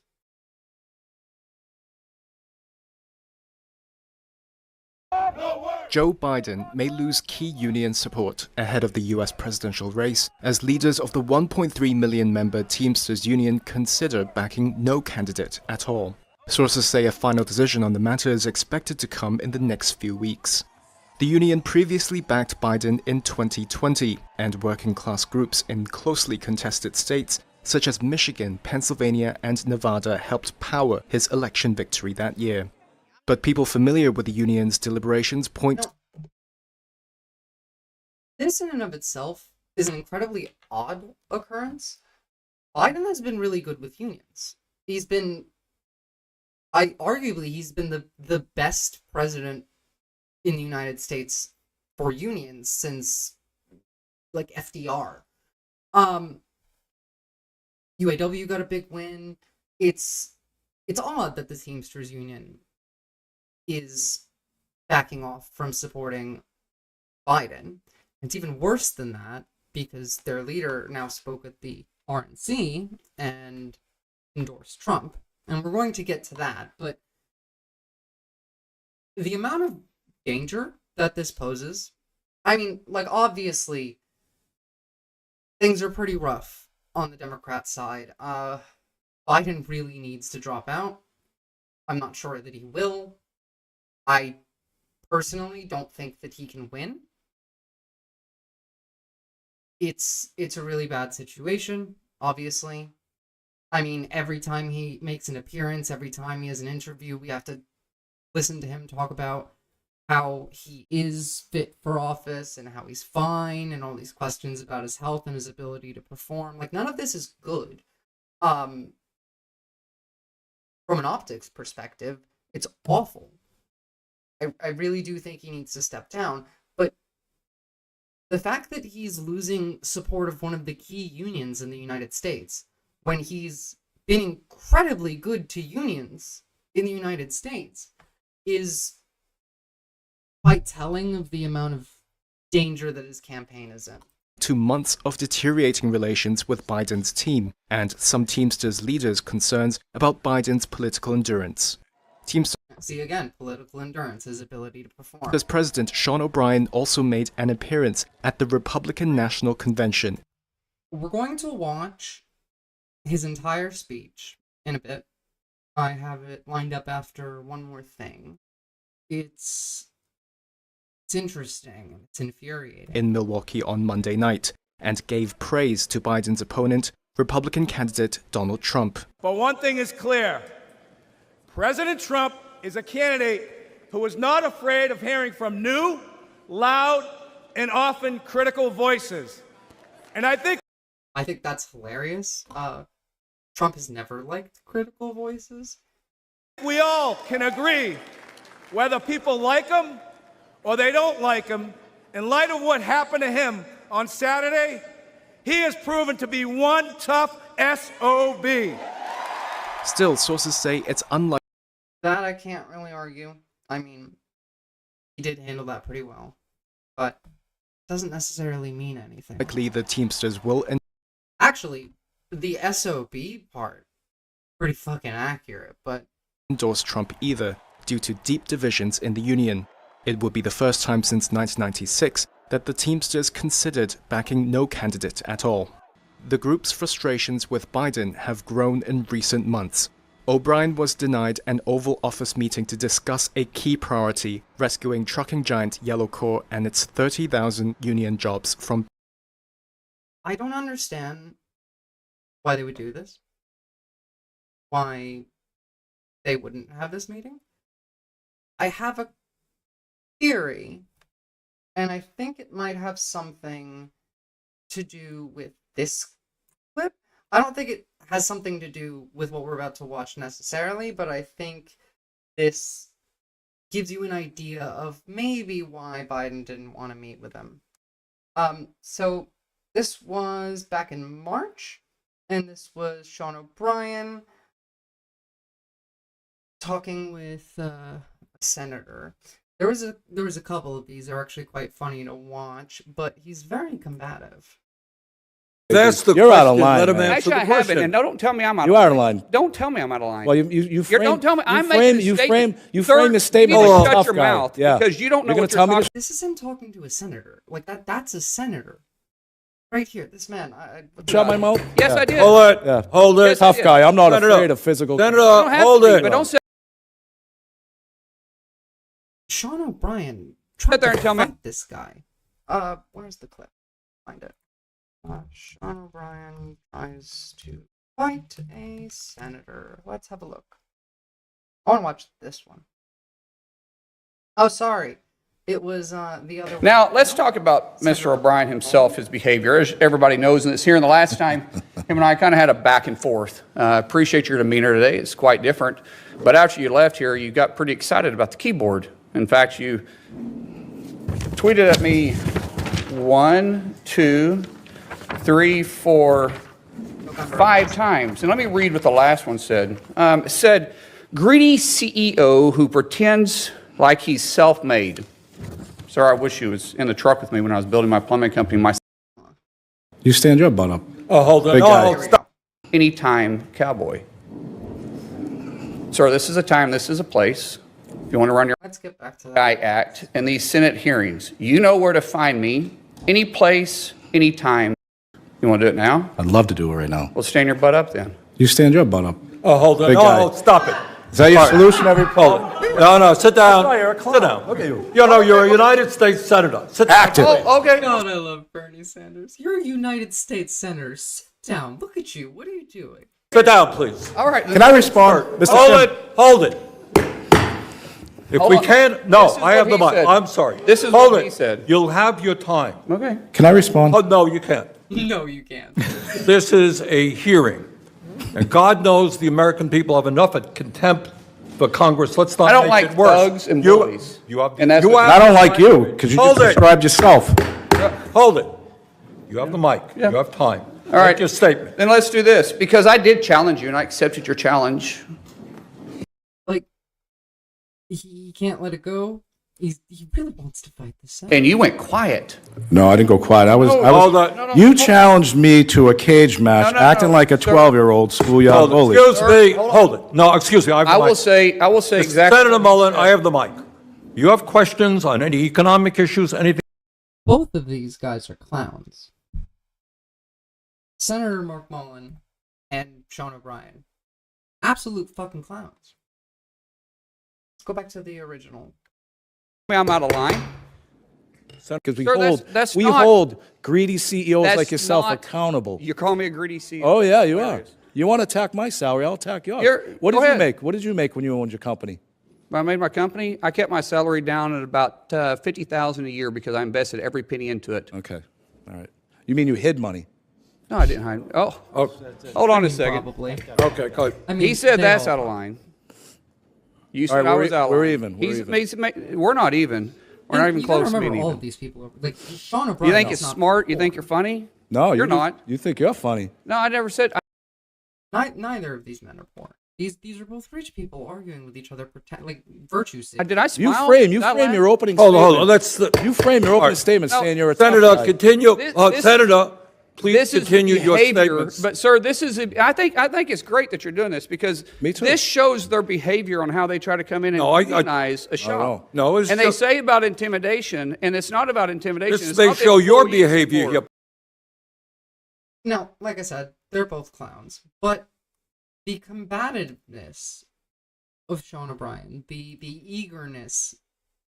Joe Biden may lose key union support ahead of the US presidential race as leaders of the 1.3 million member Teamsters Union consider backing no candidate at all. Sources say a final decision on the matter is expected to come in the next few weeks. The union previously backed Biden in 2020, and working-class groups in closely contested states such as Michigan, Pennsylvania, and Nevada helped power his election victory that year. But people familiar with the union's deliberations point... This in and of itself is an incredibly odd occurrence. Biden has been really good with unions. He's been the best president in the United States for unions since like FDR. UAW got a big win. It's odd that the Teamsters Union is backing off from supporting Biden. It's even worse than that because their leader now spoke at the RNC and endorsed Trump. And we're going to get to that, but the amount of danger that this poses, I mean, like, obviously, things are pretty rough on the Democrat side. Biden really needs to drop out. I'm not sure that he will. I personally don't think that he can win. It's a really bad situation, obviously. I mean, every time he makes an appearance, every time he has an interview, we have to listen to him talk about how he is fit for office and how he's fine and all these questions about his health and his ability to perform. Like, none of this is good. From an optics perspective, it's awful. I really do think he needs to step down, but the fact that he's losing support of one of the key unions in the United States, when he's been incredibly good to unions in the United States, is quite telling of the amount of danger that his campaign is in. 2 months of deteriorating relations with Biden's team, and some Teamsters leaders' concerns about Biden's political endurance. Teamsters See, again, political endurance, his ability to perform. President Sean O'Brien also made an appearance at the Republican National Convention. We're going to watch his entire speech in a bit. I have it lined up after one more thing. It's interesting and it's infuriating. In Milwaukee on Monday night, and gave praise to Biden's opponent, Republican candidate Donald Trump. But one thing is clear. President Trump is a candidate who is not afraid of hearing from new, loud, and often critical voices. And I think that's hilarious. Trump has never liked critical voices. we all can agree, whether people like him or they don't like him, in light of what happened to him on Saturday, he has proven to be one tough SOB. Still, sources say it's unlikely That I can't really argue. I mean, he did handle that pretty well, but it doesn't necessarily mean anything. the Teamsters will Actually, the SOB part, pretty fucking accurate, but endorse Trump either, due to deep divisions in the union. It would be the first time since 1996 that the Teamsters considered backing no candidate at all. The group's frustrations with Biden have grown in recent months. O'Brien was denied an Oval Office meeting to discuss a key priority, rescuing trucking giant Yellow Corps and its 30,000 union jobs from. I don't understand why they would do this. Why they wouldn't have this meeting. I have a theory, and I think it might have something to do with this clip. I don't think it has something to do with what we're about to watch necessarily, but I think this gives you an idea of maybe why Biden didn't want to meet with him. So this was back in March, and this was Sean O'Brien talking with a senator. There was a couple of these that are actually quite funny to watch, but he's very combative. That's the You're question. out of line. Let him man. answer Actually, the I haven't, question. and don't tell me I'm out You of line. are out of line. Don't tell me I'm out of line. Well, you frame. Don't tell me. I'm you making frame. a You statement. frame. You Sir, frame the statement you need like to a shut tough your guy. mouth Yeah. because you don't know You're what gonna you're tell me talking. This is him talking to a senator. Like that's a senator. Right here, this man. Shut my mouth. Yes, Yeah. I did. Hold it. Yeah. Hold it. Yes, I Tough did. guy. I'm not Senator, afraid of physical. Senator, You don't have hold to be, it. but don't say. Sean O'Brien Sit tried there to and tell me. fight this guy. Where's the clip? Find it. Sean O'Brien tries to fight a senator. Let's have a look. I want to watch this one. Oh, sorry. It was the other one. Now, let's talk about Mr. O'Brien himself, his behavior. As everybody knows, and it's here in the last time, him and I kind of had a back and forth. Appreciate your demeanor today. It's quite different. But after you left here, you got pretty excited about the keyboard. In fact, you tweeted at me 1, 2, 3, 4, 5 times. And let me read what the last one said. It said, greedy CEO who pretends like he's self-made. Sir, I wish you was in the truck with me when I was building my plumbing company. You stand your butt up. Oh, hold on. Big guy. No, stop. Anytime cowboy. Sir, this is a time, this is a place. If you want to run your Let's get back to that. guy act and these Senate hearings, you know where to find me. Any place, any time. You want to do it now? I'd love to do it right now. Well, stand your butt up then. You stand your butt up. Oh, hold on. Big guy. No, stop it. Is that your All right. solution every Hold it. No, sit down. Sit down. Look at you. You know, you're a United States Senator. Sit down. Active. Oh, okay. God, I love Bernie Sanders. You're a United States Senator. Sit down. Look at you. What are you doing? Sit down, please. All right. Can I respond? Mr. Hold Chairman? it. Hold it. If Hold we on. can, no, This is I have what the he mic. said. I'm sorry. This is Hold what it. he said. You'll have your time. Okay. Can I respond? Oh, no, you can't. No, you can't. This is a hearing. And God knows the American people have enough of contempt for Congress. Let's not I don't make like it worse. thugs and bullies. You have, And that's you what- have I don't the like mic. you because you Hold just it. described yourself. Hold it. You have the mic. Yeah. You have time. All right. Make your statement. Then let's do this, because I did challenge you and I accepted your challenge. Like, he can't let it go. He really wants to fight the Senate. And you went quiet. No, I didn't go quiet. I was. Hold on. You challenged me to a cage match, No, acting like a sir. 12-year-old schoolyard Hold it. bully. Excuse me. Hold on. Hold it. No, excuse me. I have the I will mic. say exactly. Senator what you Mullen, said. I have the mic. You have questions on any economic issues, anything? Both of these guys are clowns. Senator Mark Mullen and Sean O'Brien. Absolute fucking clowns. Let's go back to the original. I'm out of line. Because we Sir, hold that's we not- hold greedy CEOs That's like yourself not- accountable. You call me a greedy CEO. Oh yeah, you There are. it is. You want to attack my salary? I'll attack yours. What go did you ahead. make? What did you make when you owned your company? When I made my company, I kept my salary down at about $50,000 a year because I invested every penny into it. Okay, all right. You mean you hid money? No, I didn't hide. Oh, hold on a second. Probably. Okay, go ahead. I mean, He said they that's all out of are. line. You All said right, I we're was out of we're line. even, we're even. We're not even. We're not even You gotta close to remember being all even. of these people are like Sean O'Brien. You think is it's not smart? You poor. think you're funny? No, You're not. You think you're funny? No, I never said. Neither of these men are poor. These are both rich people arguing with each other, pretend like virtue signaling. Did I You smile? frame Did I laugh? your opening Hold on, statement. hold on. Let's, You frame your opening All right. statement No, saying you're a tough Senator, guy. continue. This- Senator, please This is continue your behavior, statements. but sir, this is. I think it's great that you're doing this because Me too. this shows their behavior on how they try to come in and No, I- demonize a shop. know. No, it's and they just- say about intimidation, and it's not about intimidation. This it's may about the show your employees behavior support. here. No, like I said, they're both clowns. But the combativeness of Sean O'Brien, the eagerness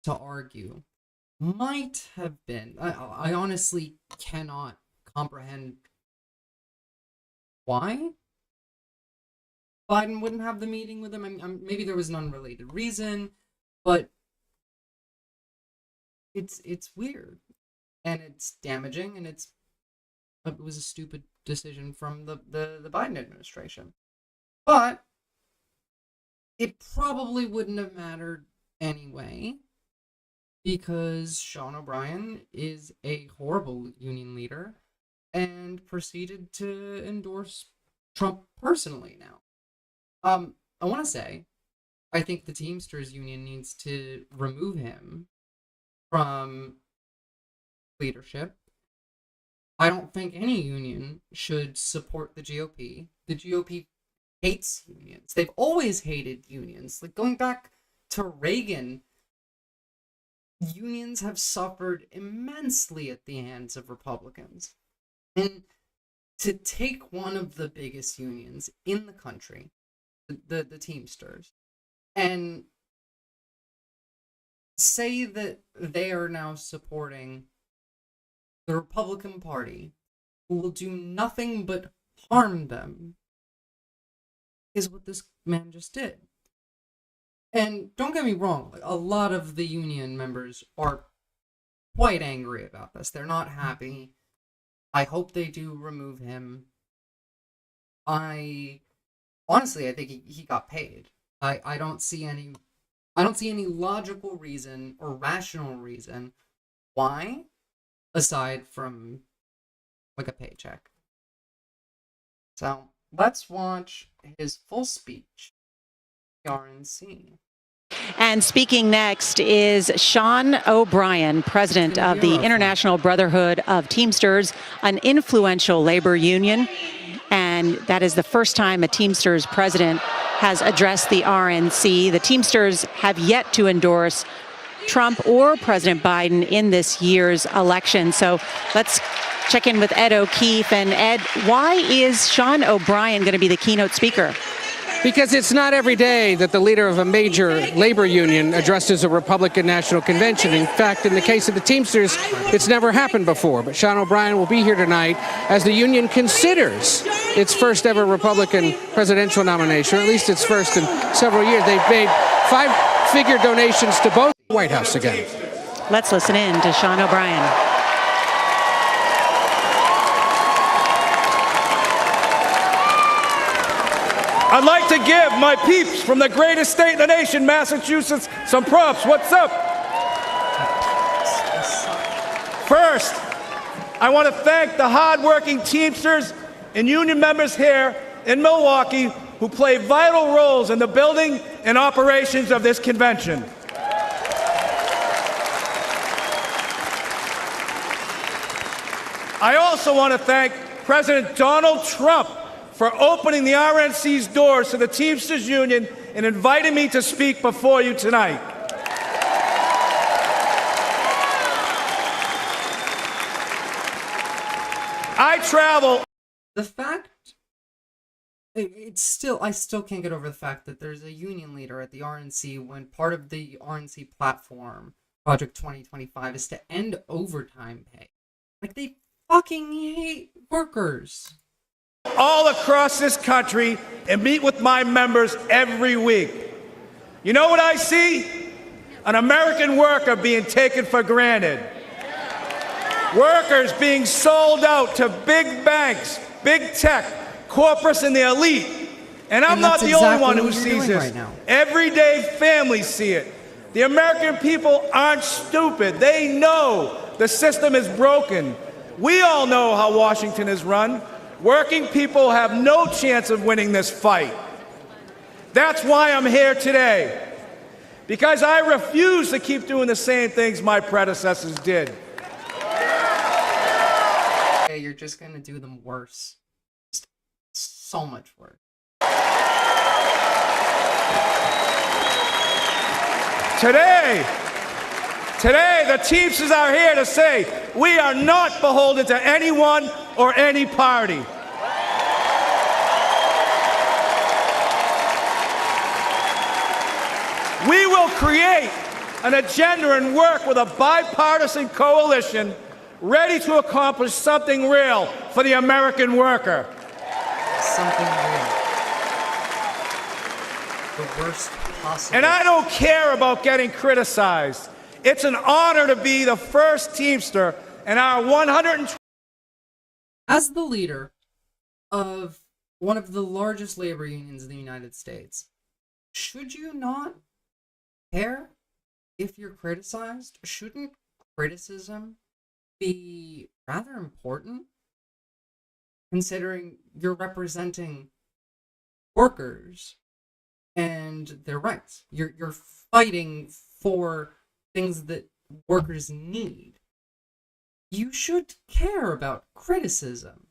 to argue, might have been. I honestly cannot comprehend why Biden wouldn't have the meeting with him. Maybe there was an unrelated reason, but it's weird and it's damaging and it was a stupid decision from the Biden administration. But it probably wouldn't have mattered anyway because Sean O'Brien is a horrible union leader and proceeded to endorse Trump personally now. I want to say, I think the Teamsters union needs to remove him from leadership. I don't think any union should support the GOP. The GOP hates unions. They've always hated unions. Like going back to Reagan, unions have suffered immensely at the hands of Republicans. And to take one of the biggest unions in the country, the Teamsters, and say that they are now supporting the Republican Party, who will do nothing but harm them, is what this man just did. And don't get me wrong, a lot of the union members are quite angry about this. They're not happy. I hope they do remove him. Honestly, I think he got paid. I don't see any logical reason or rational reason why, aside from like a paycheck. So let's watch his full speech. RNC. And speaking next is Sean O'Brien, president of the International Brotherhood of Teamsters, an influential labor union. And that is the first time a Teamsters president has addressed the RNC. The Teamsters have yet to endorse Trump or President Biden in this year's election. So let's check in with Ed O'Keefe. And Ed, why is Sean O'Brien going to be the keynote speaker? Because it's not every day that the leader of a major labor union addresses a Republican National Convention. In fact, in the case of the Teamsters, it's never happened before. But Sean O'Brien will be here tonight as the union considers its first ever Republican presidential nomination, or at least its first in several years. They've made five-figure donations to both the White House again. Let's listen in to Sean O'Brien. I'd like to give my peeps from the greatest state in the nation, Massachusetts, some props. What's up? First, I want to thank the hardworking Teamsters and union members here in Milwaukee who play vital roles in the building and operations of this convention. I also want to thank President Donald Trump for opening the RNC's doors to the Teamsters Union and inviting me to speak before you tonight. I travel. The fact, I still can't get over the fact that there's a union leader at the RNC when part of the RNC platform, Project 2025, is to end overtime pay. Like, they fucking hate workers. All across this country and meet with my members every week. You know what I see? An American worker being taken for granted. Workers being sold out to big banks, big tech, corporates, and the elite. And I'm not the only one who sees this. Right now. Everyday families see it. The American people aren't stupid. They know the system is broken. We all know how Washington is run. Working people have no chance of winning this fight. That's why I'm here today. Because I refuse to keep doing the same things my predecessors did. Okay, you're just gonna do them worse. Just so much worse. Today, the Teamsters are here to say we are not beholden to anyone or any party. We will create an agenda and work with a bipartisan coalition ready to accomplish something real for the American worker. Something real. The worst possible. And I don't care about getting criticized. It's an honor to be the first Teamster in our 120. As the leader of one of the largest labor unions in the United States, should you not care if you're criticized? Shouldn't criticism be rather important, considering you're representing workers and their rights? You're fighting for things that workers need. You should care about criticism,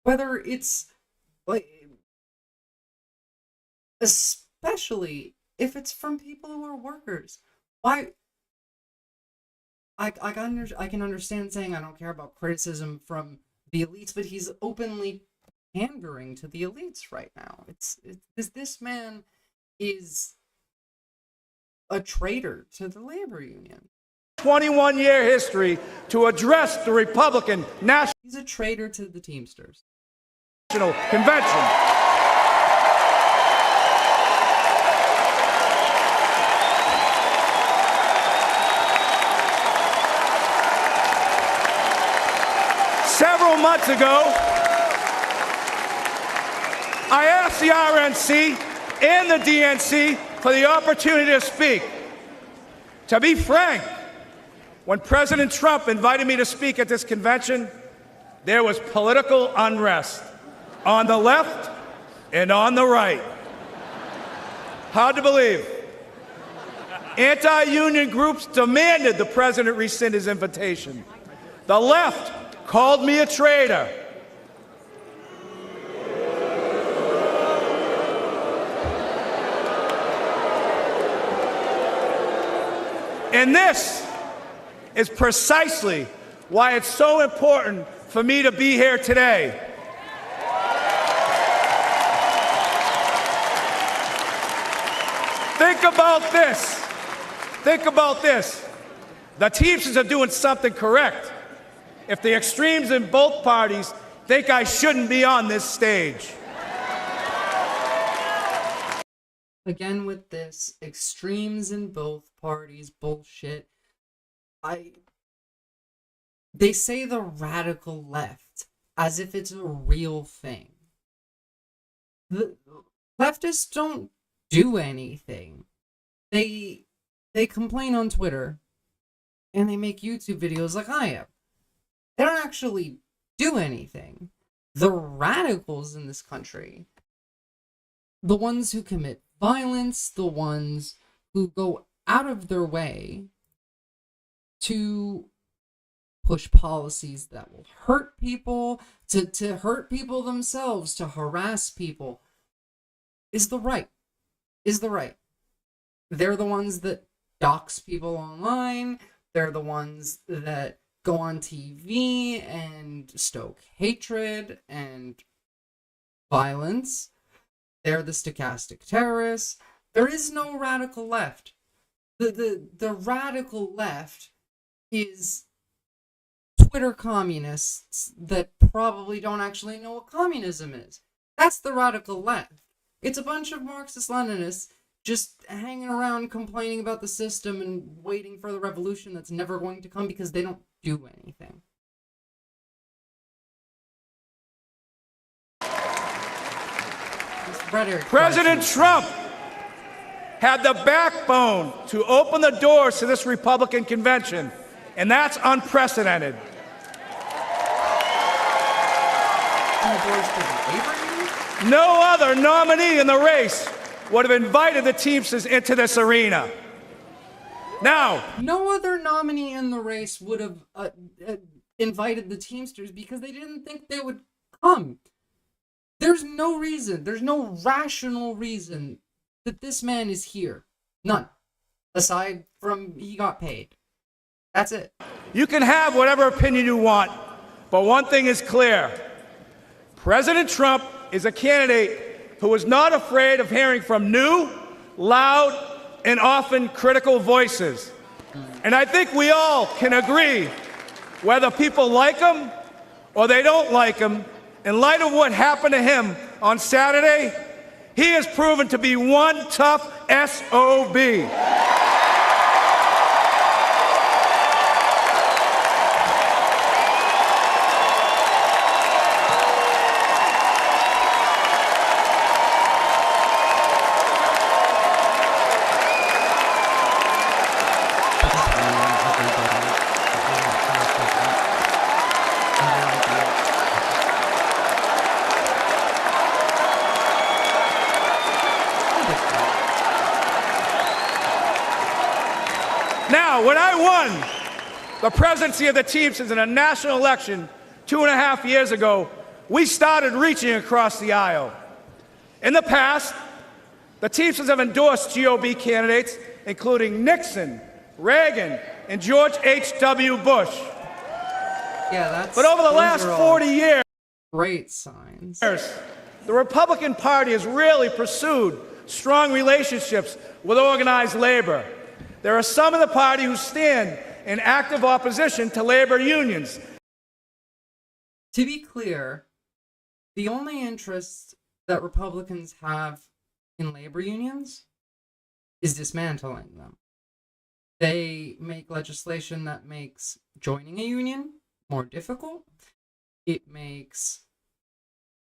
whether it's like, especially if it's from people who are workers. Why? I can understand saying I don't care about criticism from the elites, but he's openly pandering to the elites right now. This man is a traitor to the labor union. 21-year history to address the Republican National. He's a traitor to the Teamsters. Convention. Several months ago, I asked the RNC and the DNC for the opportunity to speak. To be frank, when President Trump invited me to speak at this convention, there was political unrest on the left and on the right. Hard to believe. Anti-union groups demanded the president rescind his invitation. The left called me a traitor. And this is precisely why it's so important for me to be here today. Think about this. Think about this. The Teamsters are doing something correct if the extremes in both parties think I shouldn't be on this stage. Again with this extremes in both parties bullshit. They say the radical left as if it's a real thing. The leftists don't do anything. They complain on Twitter and they make YouTube videos like I am. They don't actually do anything. The radicals in this country, the ones who commit violence, the ones who go out of their way to push policies that will hurt people, to hurt people themselves, to harass people, is the right. They're the ones that dox people online. They're the ones that go on TV and stoke hatred and violence. They're the stochastic terrorists. There is no radical left. The radical left is Twitter communists that probably don't actually know what communism is. That's the radical left. It's a bunch of Marxist-Leninists just hanging around complaining about the system and waiting for the revolution that's never going to come because they don't do anything. President Trump had the backbone to open the doors to this Republican convention, and that's unprecedented. No other nominee in the race would have invited the Teamsters into this arena. Now, no other nominee in the race would have invited the Teamsters because they didn't think they would come. There's no reason, there's no rational reason that this man is here. None. Aside from he got paid. That's it. You can have whatever opinion you want, but one thing is clear. President Trump is a candidate who is not afraid of hearing from new, loud, and often critical voices. And I think we all can agree, whether people like him or they don't like him, in light of what happened to him on Saturday, he has proven to be one tough SOB. Now, when I won the presidency of the Teamsters in a national election 2.5 years ago, we started reaching across the aisle. In the past, the Teamsters have endorsed GOP candidates, including Nixon, Reagan, and George H.W. Bush. Yeah, but over the last 40 years, great signs. The Republican Party has really pursued strong relationships with organized labor. There are some in the party who stand in active opposition to labor unions. To be clear, the only interest that Republicans have in labor unions is dismantling them. They make legislation that makes joining a union more difficult. It makes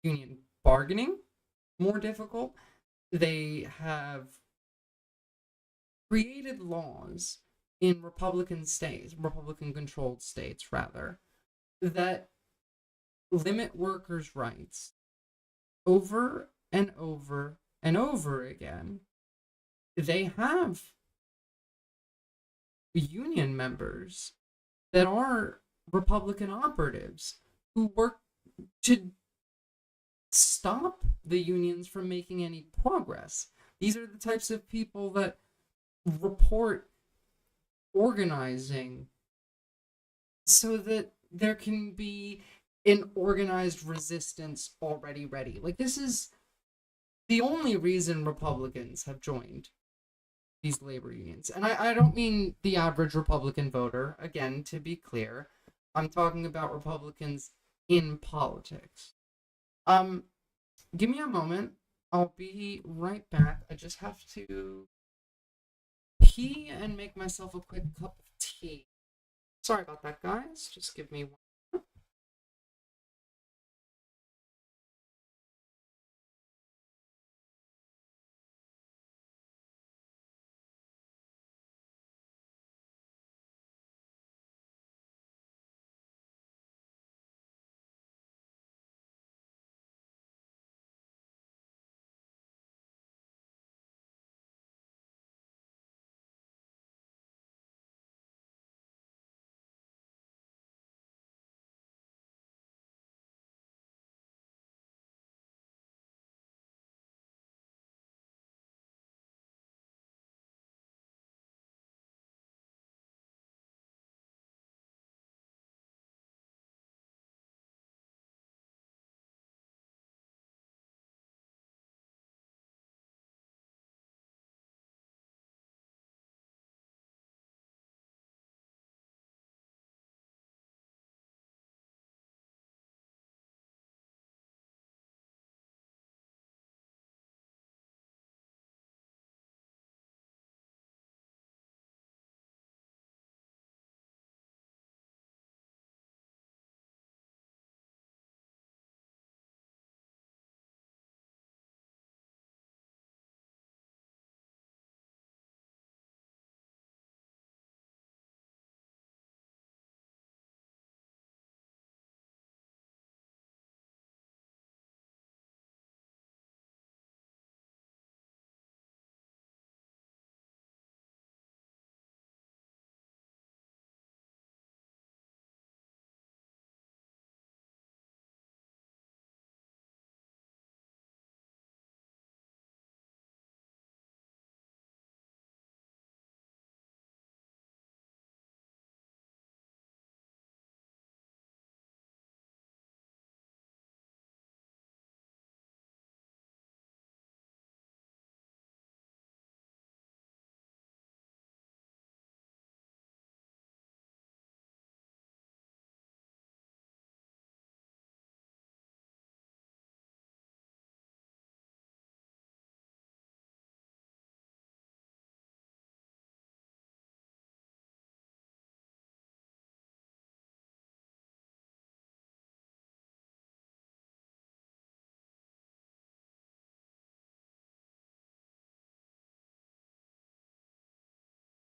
union bargaining more difficult. They have created laws in Republican states, Republican-controlled states, rather, that limit workers' rights over and over and over again, they have union members that are Republican operatives who work to stop the unions from making any progress. These are the types of people that report organizing so that there can be an organized resistance already ready. Like, this is the only reason Republicans have joined these labor unions. And I don't mean the average Republican voter, again, to be clear. I'm talking about Republicans in politics. Give me a moment. I'll be right back. I just have to pee and make myself a quick cup of tea. Sorry about that, guys. Just give me one.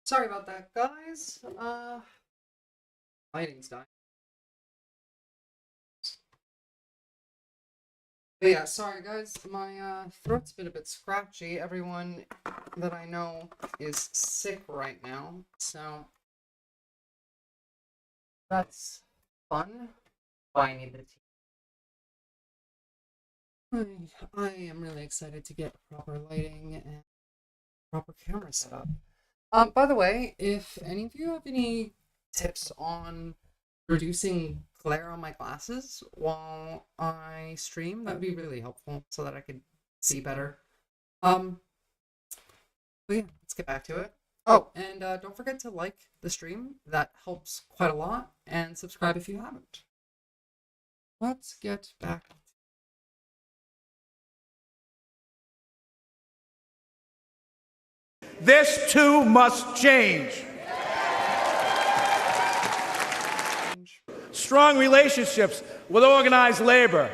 Sorry about that, guys. Lighting's dying. But yeah, sorry guys, my throat's been a bit scratchy. Everyone that I know is sick right now, so that's fun. I need the tea. I am really excited to get proper lighting and proper camera set up. By the way, if any of you have any tips on reducing glare on my glasses while I stream, that'd be really helpful so that I could see better. But yeah, let's get back to it. Oh, and don't forget to like the stream. That helps quite a lot. And subscribe if you haven't. Let's get back. This too must change. Strong relationships with organized labor.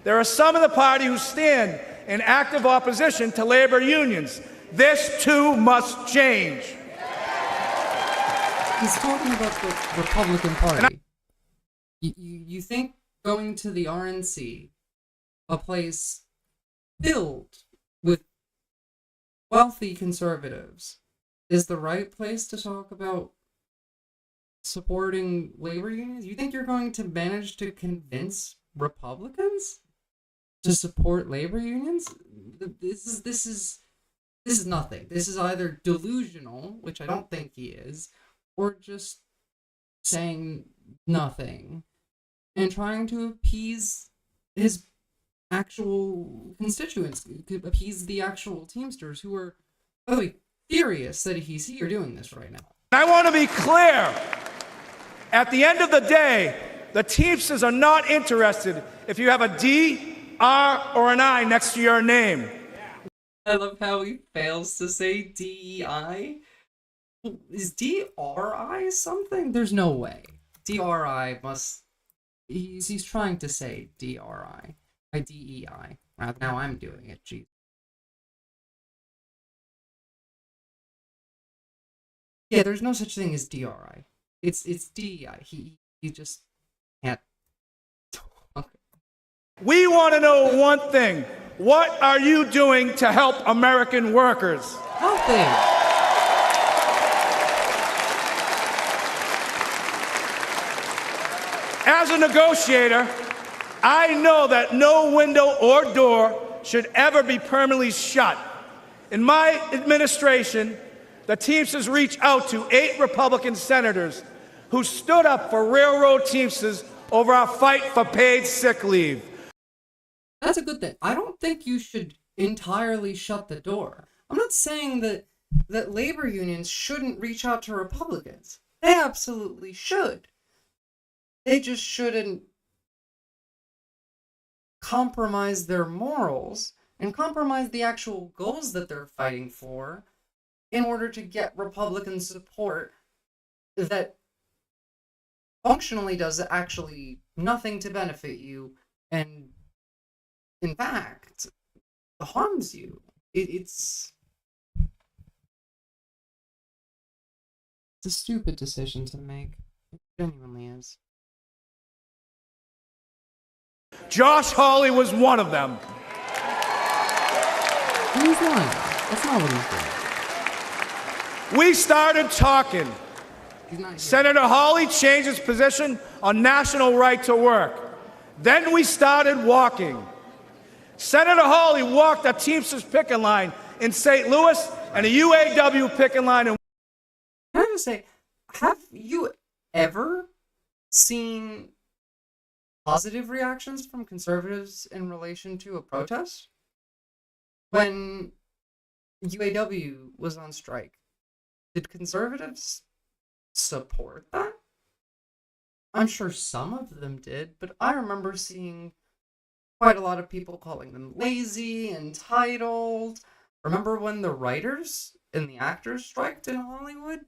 There are some in the party who stand in active opposition to labor unions. This too must change. He's talking about the Republican Party. You think going to the RNC, a place filled with wealthy conservatives, is the right place to talk about supporting labor unions? You think you're going to manage to convince Republicans to support labor unions? This is nothing. This is either delusional, which I don't think he is, or just saying nothing and trying to appease his actual constituents, appease the actual Teamsters who are really furious that he's here doing this right now. I want to be clear. At the end of the day, the Teamsters are not interested if you have a D, R, or an I next to your name. I love how he fails to say DEI. Is DRI something? There's no way. DRI must... He's trying to say DRI. By DEI. Now I'm doing it, geez. Yeah, there's no such thing as DRI. It's DEI. He just can't... Okay. We want to know one thing. What are you doing to help American workers? Nothing. As a negotiator, I know that no window or door should ever be permanently shut. In my administration, the Teamsters reached out to 8 Republican senators who stood up for railroad Teamsters over our fight for paid sick leave. That's a good thing. I don't think you should entirely shut the door. I'm not saying that labor unions shouldn't reach out to Republicans. They absolutely should. They just shouldn't compromise their morals and compromise the actual goals that they're fighting for in order to get Republican support that functionally does actually nothing to benefit you and, in fact, harms you. It's a stupid decision to make. It genuinely is. Josh Hawley was one of them. He's lying. That's not what he's doing. We started talking. Senator Hawley changed his position on national right to work. Then we started walking. Senator Hawley walked a Teamsters picket line in St. Louis and a UAW picket line in... Can I just say, have you ever seen positive reactions from conservatives in relation to a protest? When UAW was on strike, did conservatives support that? I'm sure some of them did, but I remember seeing quite a lot of people calling them lazy, entitled. Remember when the writers and the actors striked in Hollywood?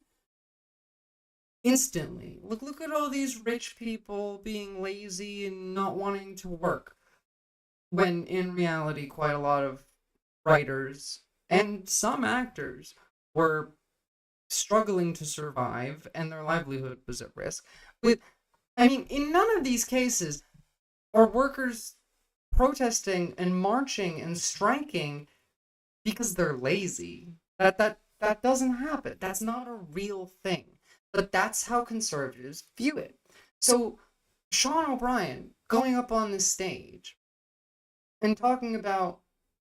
Instantly. Look at all these rich people being lazy and not wanting to work. When in reality, quite a lot of writers and some actors were struggling to survive and their livelihood was at risk. In none of these cases are workers protesting and marching and striking because they're lazy. That doesn't happen. That's not a real thing. But that's how conservatives view it. So Sean O'Brien going up on this stage and talking about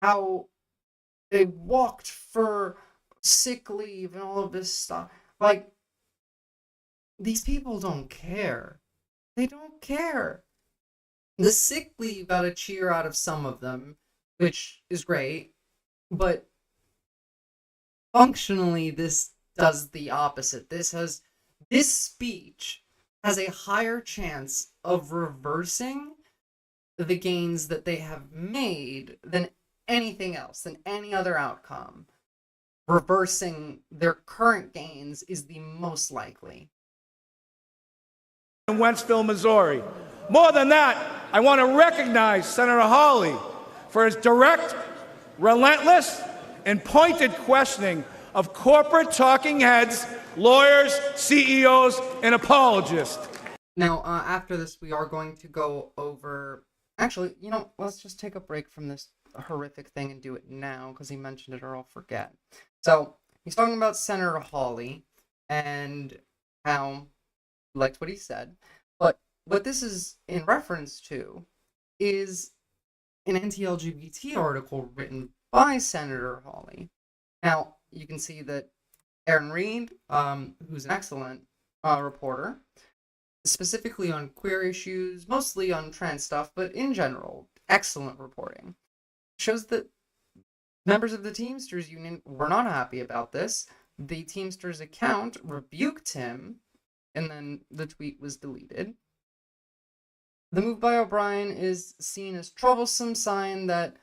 how they walked for sick leave and all of this stuff. Like, these people don't care. They don't care. The sick leave got a cheer out of some of them, which is great, but functionally this does the opposite. This speech has a higher chance of reversing the gains that they have made than anything else, than any other outcome. Reversing their current gains is the most likely. In Wentzville, Missouri. More than that, I want to recognize Senator Hawley for his direct, relentless, and pointed questioning of corporate talking heads, lawyers, CEOs, and apologists. Now, after this, we are going to go over. Actually, let's just take a break from this horrific thing and do it now because he mentioned it or I'll forget. So, he's talking about Senator Hawley and how he liked what he said. But what this is in reference to is an anti-LGBT article written by Senator Hawley. Now, you can see that Aaron Reed, who's an excellent reporter, specifically on queer issues, mostly on trans stuff, but in general, excellent reporting, shows that members of the Teamsters Union were not happy about this. The Teamsters account rebuked him, and then the tweet was deleted. The move by O'Brien is seen as troublesome sign that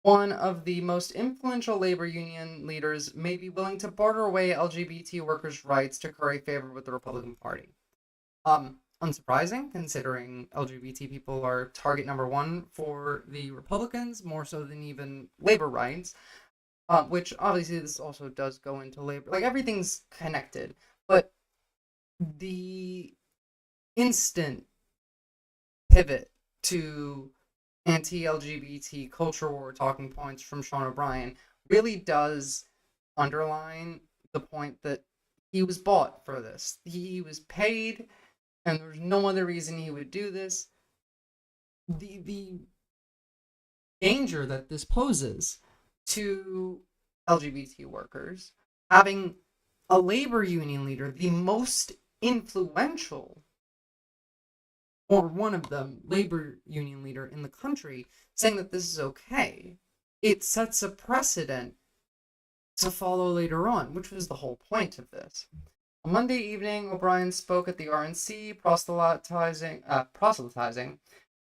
one of the most influential labor union leaders may be willing to barter away LGBT workers' rights to curry favor with the Republican Party. Unsurprising, considering LGBT people are target number one for the Republicans, more so than even labor rights, which obviously this also does go into labor. Like, everything's connected, but the instant pivot to anti-LGBT culture war talking points from Sean O'Brien really does underline the point that he was bought for this. He was paid, and there's no other reason he would do this. The danger that this poses to LGBT workers, having a labor union leader, the most influential, or one of them, labor union leader in the country, saying that this is okay, it sets a precedent to follow later on, which was the whole point of this. On Monday evening, O'Brien spoke at the RNC, proselytizing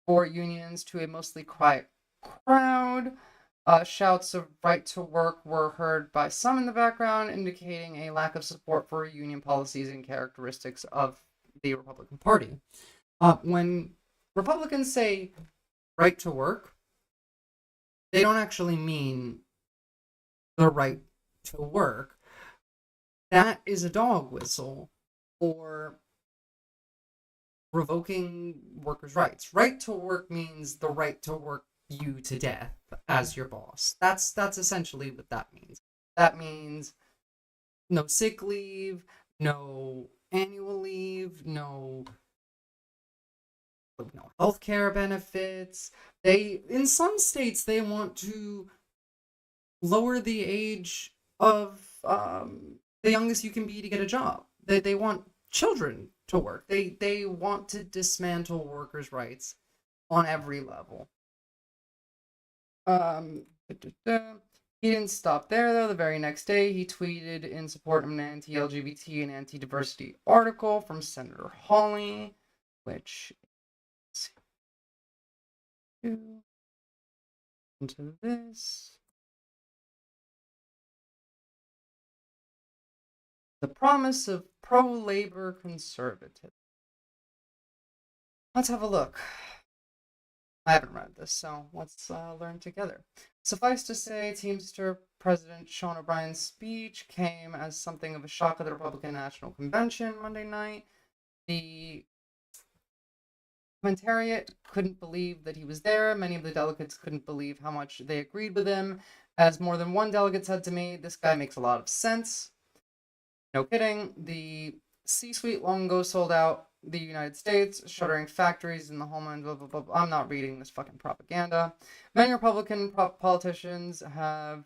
for unions to a mostly quiet crowd. Shouts of right to work were heard by some in the background, indicating a lack of support for union policies and characteristics of the Republican Party. When Republicans say right to work, they don't actually mean the right to work. That is a dog whistle for revoking workers' rights. Right to work means the right to work you to death as your boss. That's essentially what that means. That means no sick leave, no annual leave, no healthcare benefits. In some states, they want to lower the age of the youngest you can be to get a job. They want children to work. They want to dismantle workers' rights on every level. He didn't stop there, though. The very next day, he tweeted in support of an anti-LGBT and anti-diversity article from Senator Hawley, which into this. The promise of pro-labor conservatism. Let's have a look. I haven't read this, so let's learn together. Suffice to say, Teamster President Sean O'Brien's speech came as something of a shock at the Republican National Convention Monday night. The commentariat couldn't believe that he was there. Many of the delegates couldn't believe how much they agreed with him. As more than one delegate said to me, this guy makes a lot of sense. No kidding. The C-suite long ago sold out the United States, shuttering factories in the homeland, blah, blah, blah, blah. I'm not reading this fucking propaganda. Many Republican politicians have...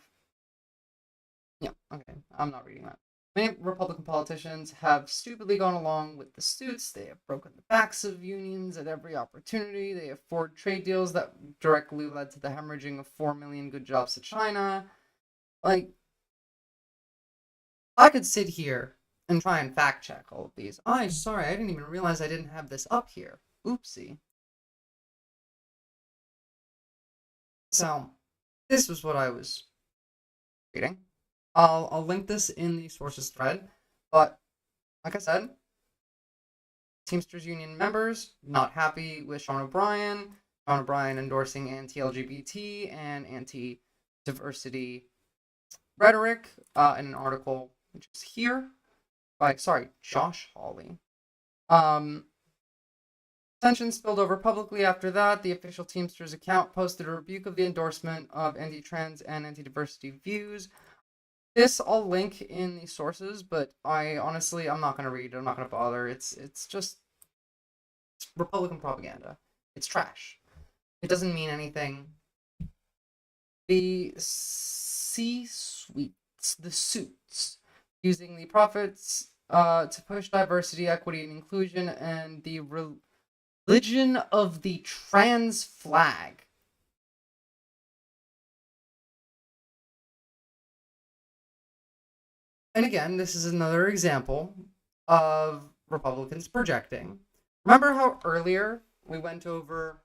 Yeah, okay, I'm not reading that. Many Republican politicians have stupidly gone along with the suits. They have broken the backs of unions at every opportunity. They have forged trade deals that directly led to the hemorrhaging of 4 million good jobs to China. Like, I could sit here and try and fact check all of these. Sorry, I didn't even realize I didn't have this up here. Oopsie. So, this was what I was reading. I'll link this in the sources thread, but like I said, Teamsters Union members not happy with Sean O'Brien endorsing anti-LGBT and anti-diversity rhetoric in an article which is here by, Josh Hawley. Tension spilled over publicly after that. The official Teamsters account posted a rebuke of the endorsement of anti-trans and anti-diversity views. This I'll link in the sources, but I'm not going to read it. I'm not going to bother. It's just Republican propaganda. It's trash. It doesn't mean anything. The C-suites, the suits, using the profits to push diversity, equity, and inclusion, and the religion of the trans flag. And again, this is another example of Republicans projecting. Remember how earlier we went over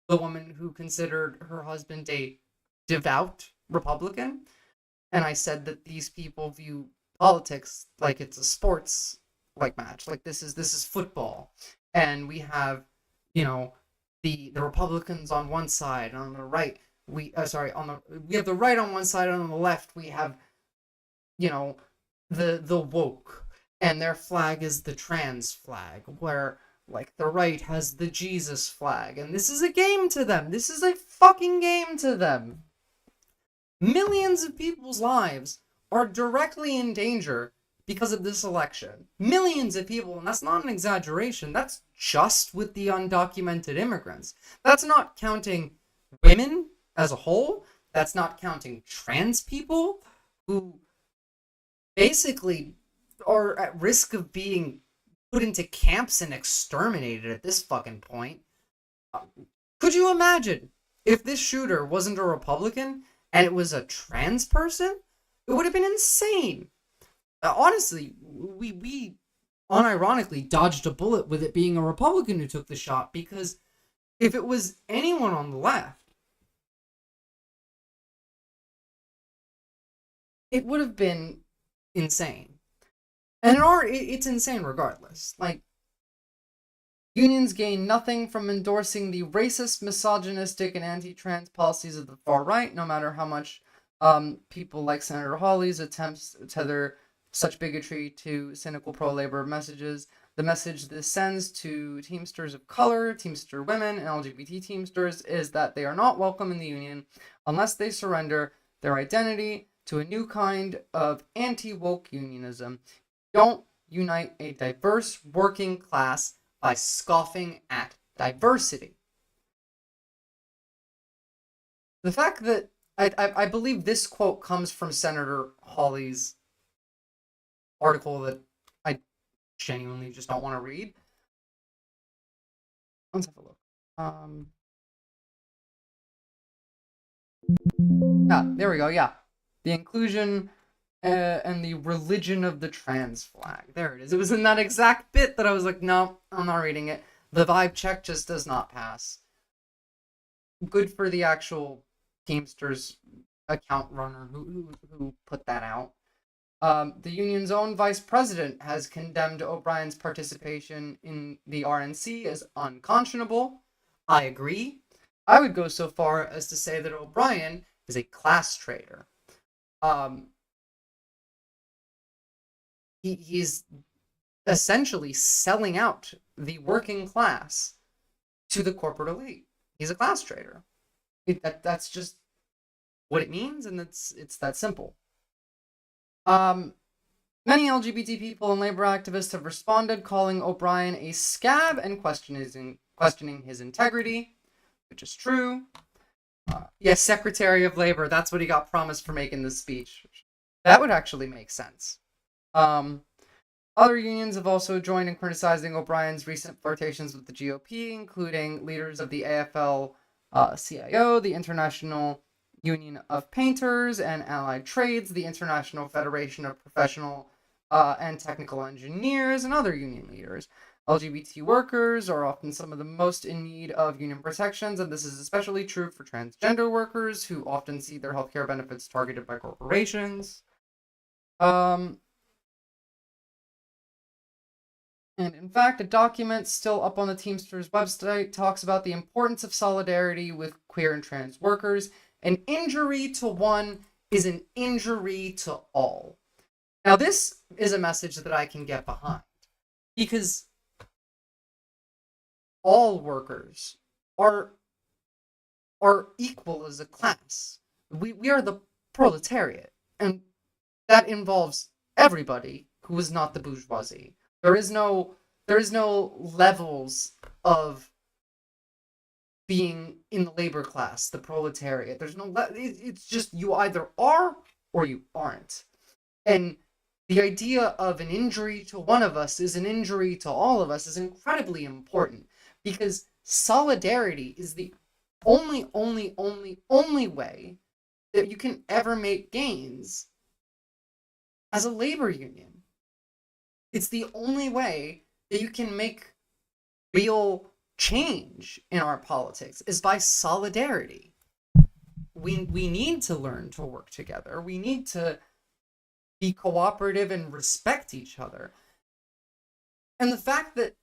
the woman who considered her husband a devout Republican? And I said that these people view politics like it's a sports match. Like this is football. And we have, the Republicans on one side, and on the right, we have the right on one side, and on the left we have, the woke, and their flag is the trans flag, where the right has the Jesus flag, and this is a game to them. This is a fucking game to them. Millions of people's lives are directly in danger because of this election. Millions of people, and that's not an exaggeration. That's just with the undocumented immigrants. That's not counting women as a whole. That's not counting trans people who basically are at risk of being put into camps and exterminated at this fucking point. Could you imagine if this shooter wasn't a Republican and it was a trans person? It would have been insane. Honestly, we unironically dodged a bullet with it being a Republican who took the shot, because if it was anyone on the left, it would have been insane. And it's insane regardless. Unions gain nothing from endorsing the racist, misogynistic, and anti-trans policies of the far right, no matter how much people like Senator Hawley's attempts to tether such bigotry to cynical pro-labor messages. The message this sends to Teamsters of color, Teamster women, and LGBT Teamsters is that they are not welcome in the union unless they surrender their identity to a new kind of anti-woke unionism. Don't unite a diverse working class by scoffing at diversity. The fact that I believe this quote comes from Senator Hawley's article that I genuinely just don't want to read. Let's have a look. There we go. Yeah. The inclusion and the religion of the trans flag. There it is. It was in that exact bit that I was like, no, I'm not reading it. The vibe check just does not pass. Good for the actual Teamsters account runner who put that out. The union's own vice president has condemned O'Brien's participation in the RNC as unconscionable. I agree. I would go so far as to say that O'Brien is a class traitor. He's essentially selling out the working class to the corporate elite. He's a class traitor. That's just what it means, and it's that simple. Many LGBT people and labor activists have responded, calling O'Brien a scab and questioning his integrity, which is true. Yes, Secretary of Labor, that's what he got promised for making this speech. That would actually make sense. Other unions have also joined in criticizing O'Brien's recent flirtations with the GOP, including leaders of the AFL-CIO, the International Union of Painters and Allied Trades, the International Federation of Professional and Technical Engineers, and other union leaders. LGBT workers are often some of the most in need of union protections, and this is especially true for transgender workers, who often see their healthcare benefits targeted by corporations. And in fact, a document still up on the Teamsters website talks about the importance of solidarity with queer and trans workers. An injury to one is an injury to all. Now, this is a message that I can get behind, because all workers are equal as a class. We are the proletariat, and that involves everybody who is not the bourgeoisie. There is no levels of being in the labor class, the proletariat. There's no it's just you either are or you aren't. And the idea of an injury to one of us is an injury to all of us is incredibly important, because solidarity is the only way that you can ever make gains as a labor union. It's the only way that you can make real change in our politics is by solidarity. We need to learn to work together. We need to be cooperative and respect each other. And the fact that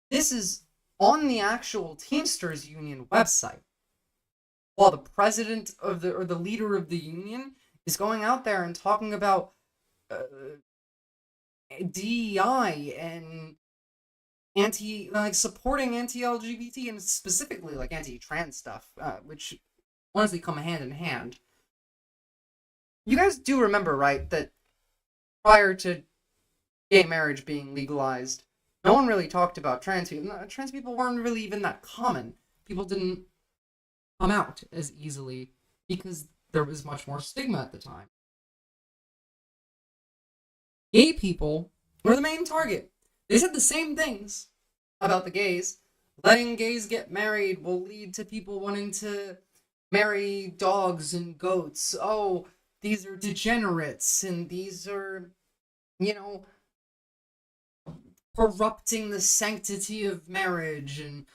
this is on the actual Teamsters Union website, while the president of the leader of the union is going out there and talking about DEI and supporting anti-LGBT and specifically like anti-trans stuff, which honestly come hand in hand. You guys do remember, right, that prior to gay marriage being legalized, no one really talked about trans people. Trans people weren't really even that common. People didn't come out as easily because there was much more stigma at the time. Gay people were the main target. They said the same things about the gays. Letting gays get married will lead to people wanting to marry dogs and goats. Oh, these are degenerates, and these are, corrupting the sanctity of marriage, and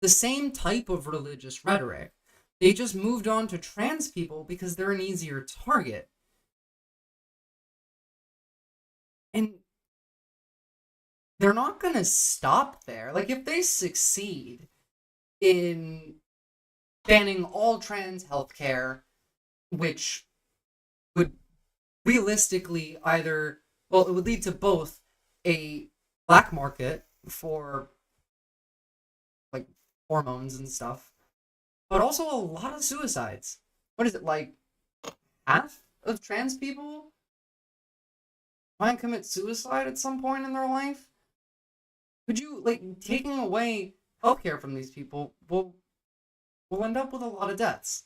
the same type of religious rhetoric. They just moved on to trans people because they're an easier target. And they're not going to stop there. Like, if they succeed in banning all trans healthcare, which would realistically it would lead to both a black market for, like, hormones and stuff, but also a lot of suicides. What is it, like, half of trans people try and commit suicide at some point in their life? Could you, taking away healthcare from these people will end up with a lot of deaths.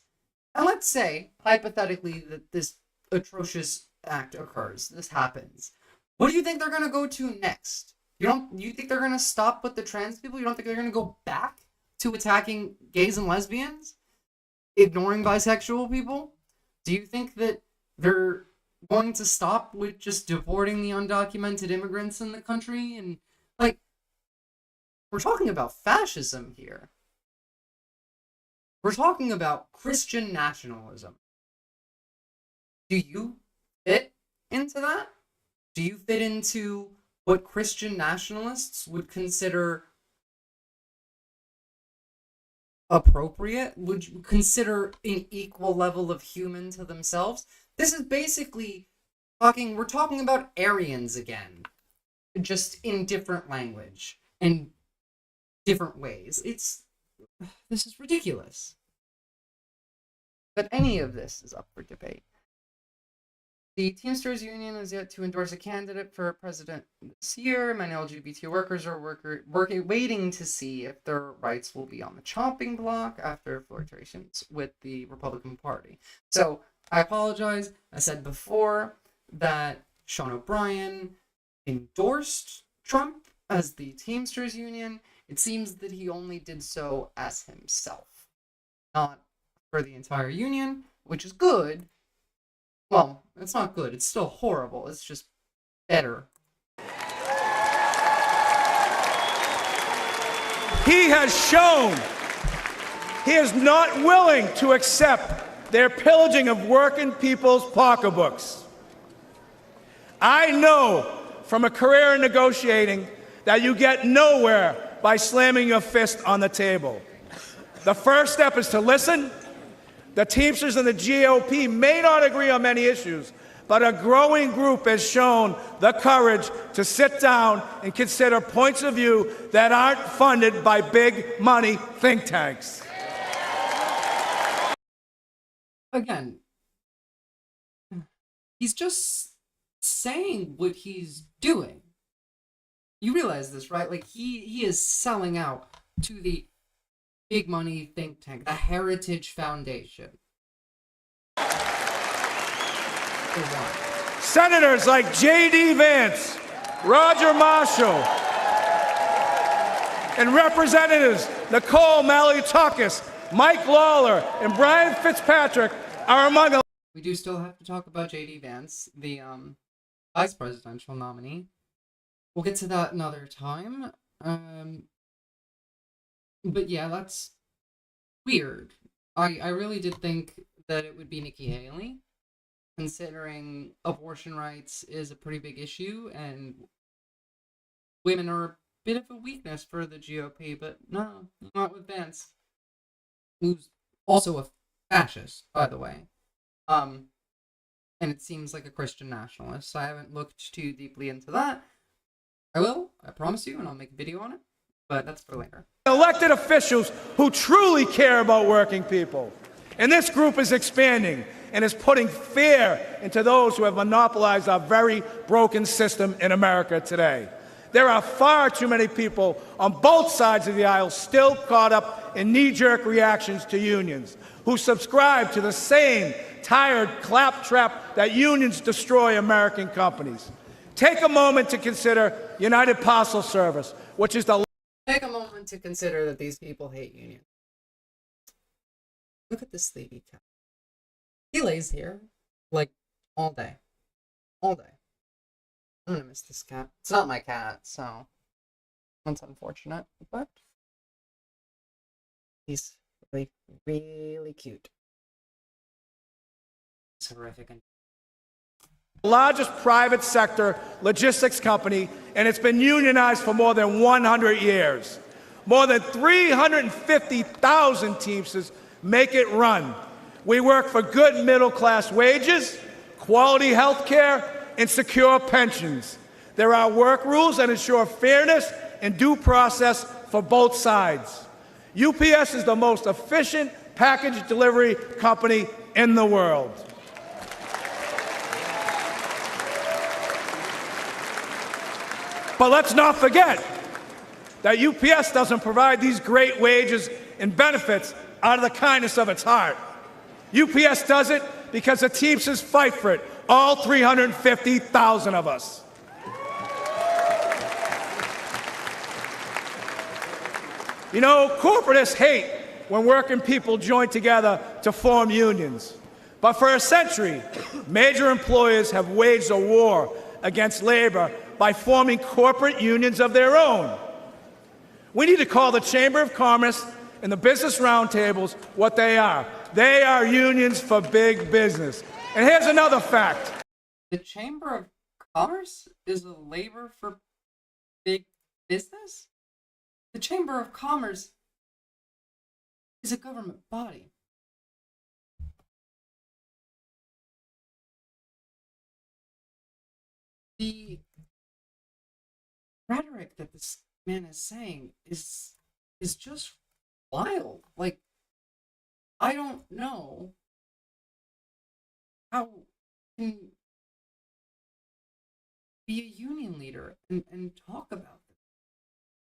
And let's say, hypothetically, that this atrocious act occurs, this happens. What do you think they're going to go to next? You think they're going to stop with the trans people? You don't think they're going to go back to attacking gays and lesbians? Ignoring bisexual people? Do you think that they're going to stop with just deporting the undocumented immigrants in the country? And, we're talking about fascism here. We're talking about Christian nationalism. Do you fit into that? Do you fit into what Christian nationalists would consider appropriate? Would you consider an equal level of human to themselves? This is basically we're talking about Aryans again, just in different language and different ways. This is ridiculous. But any of this is up for debate. The Teamsters Union is yet to endorse a candidate for president this year. Many LGBT workers are waiting to see if their rights will be on the chopping block after flirtations with the Republican Party. So, I apologize. I said before that Sean O'Brien endorsed Trump as the Teamsters Union. It seems that he only did so as himself, not for the entire union, which is good. Well, it's not good. It's still horrible. It's just better. He has shown he is not willing to accept their pillaging of working people's pocketbooks. I know from a career in negotiating that you get nowhere by slamming your fist on the table. The first step is to listen. The Teamsters and the GOP may not agree on many issues, but a growing group has shown the courage to sit down and consider points of view that aren't funded by big money think tanks. Again, he's just saying what he's doing. You realize this, right? Like, he is selling out to the big money think tank, the Heritage Foundation. Senators like J.D. Vance, Roger Marshall, and Representatives Nicole Malliotakis, Mike Lawler, and Brian Fitzpatrick are among the... We do still have to talk about J.D. Vance, the vice presidential nominee. We'll get to that another time. But yeah, that's weird. I really did think that it would be Nikki Haley, considering abortion rights is a pretty big issue and women are a bit of a weakness for the GOP, but no, not with Vance, who's also a fascist, by the way. And it seems like a Christian nationalist, so I haven't looked too deeply into that. I will, I promise you, and I'll make a video on it, but that's for later. Elected officials who truly care about working people. And this group is expanding and is putting fear into those who have monopolized our very broken system in America today. There are far too many people on both sides of the aisle still caught up in knee-jerk reactions to unions, who subscribe to the same tired claptrap that unions destroy American companies. Take a moment to consider United Parcel Service, which is the... Take a moment to consider that these people hate unions. Look at this sleepy cat. He lays here, like, all day. All day. I'm gonna miss this cat. It's not my cat, so that's unfortunate, but he's really, really cute. It's horrific. Largest private sector logistics company, and it's been unionized for more than 100 years. More than 350,000 Teamsters make it run. We work for good middle-class wages, quality health care, and secure pensions. There are work rules that ensure fairness and due process for both sides. UPS is the most efficient package delivery company in the world. But let's not forget that UPS doesn't provide these great wages and benefits out of the kindness of its heart. UPS does it because the Teamsters fight for it, all 350,000 of us. You know, corporatists hate when working people join together to form unions. But for a century, major employers have waged a war against labor by forming corporate unions of their own. We need to call the Chamber of Commerce and the business roundtables what they are. They are unions for big business. And here's another fact. The Chamber of Commerce is a labor for big business? The Chamber of Commerce is a government body. The rhetoric that this man is saying is just wild. Like, I don't know how can be a union leader and talk about this.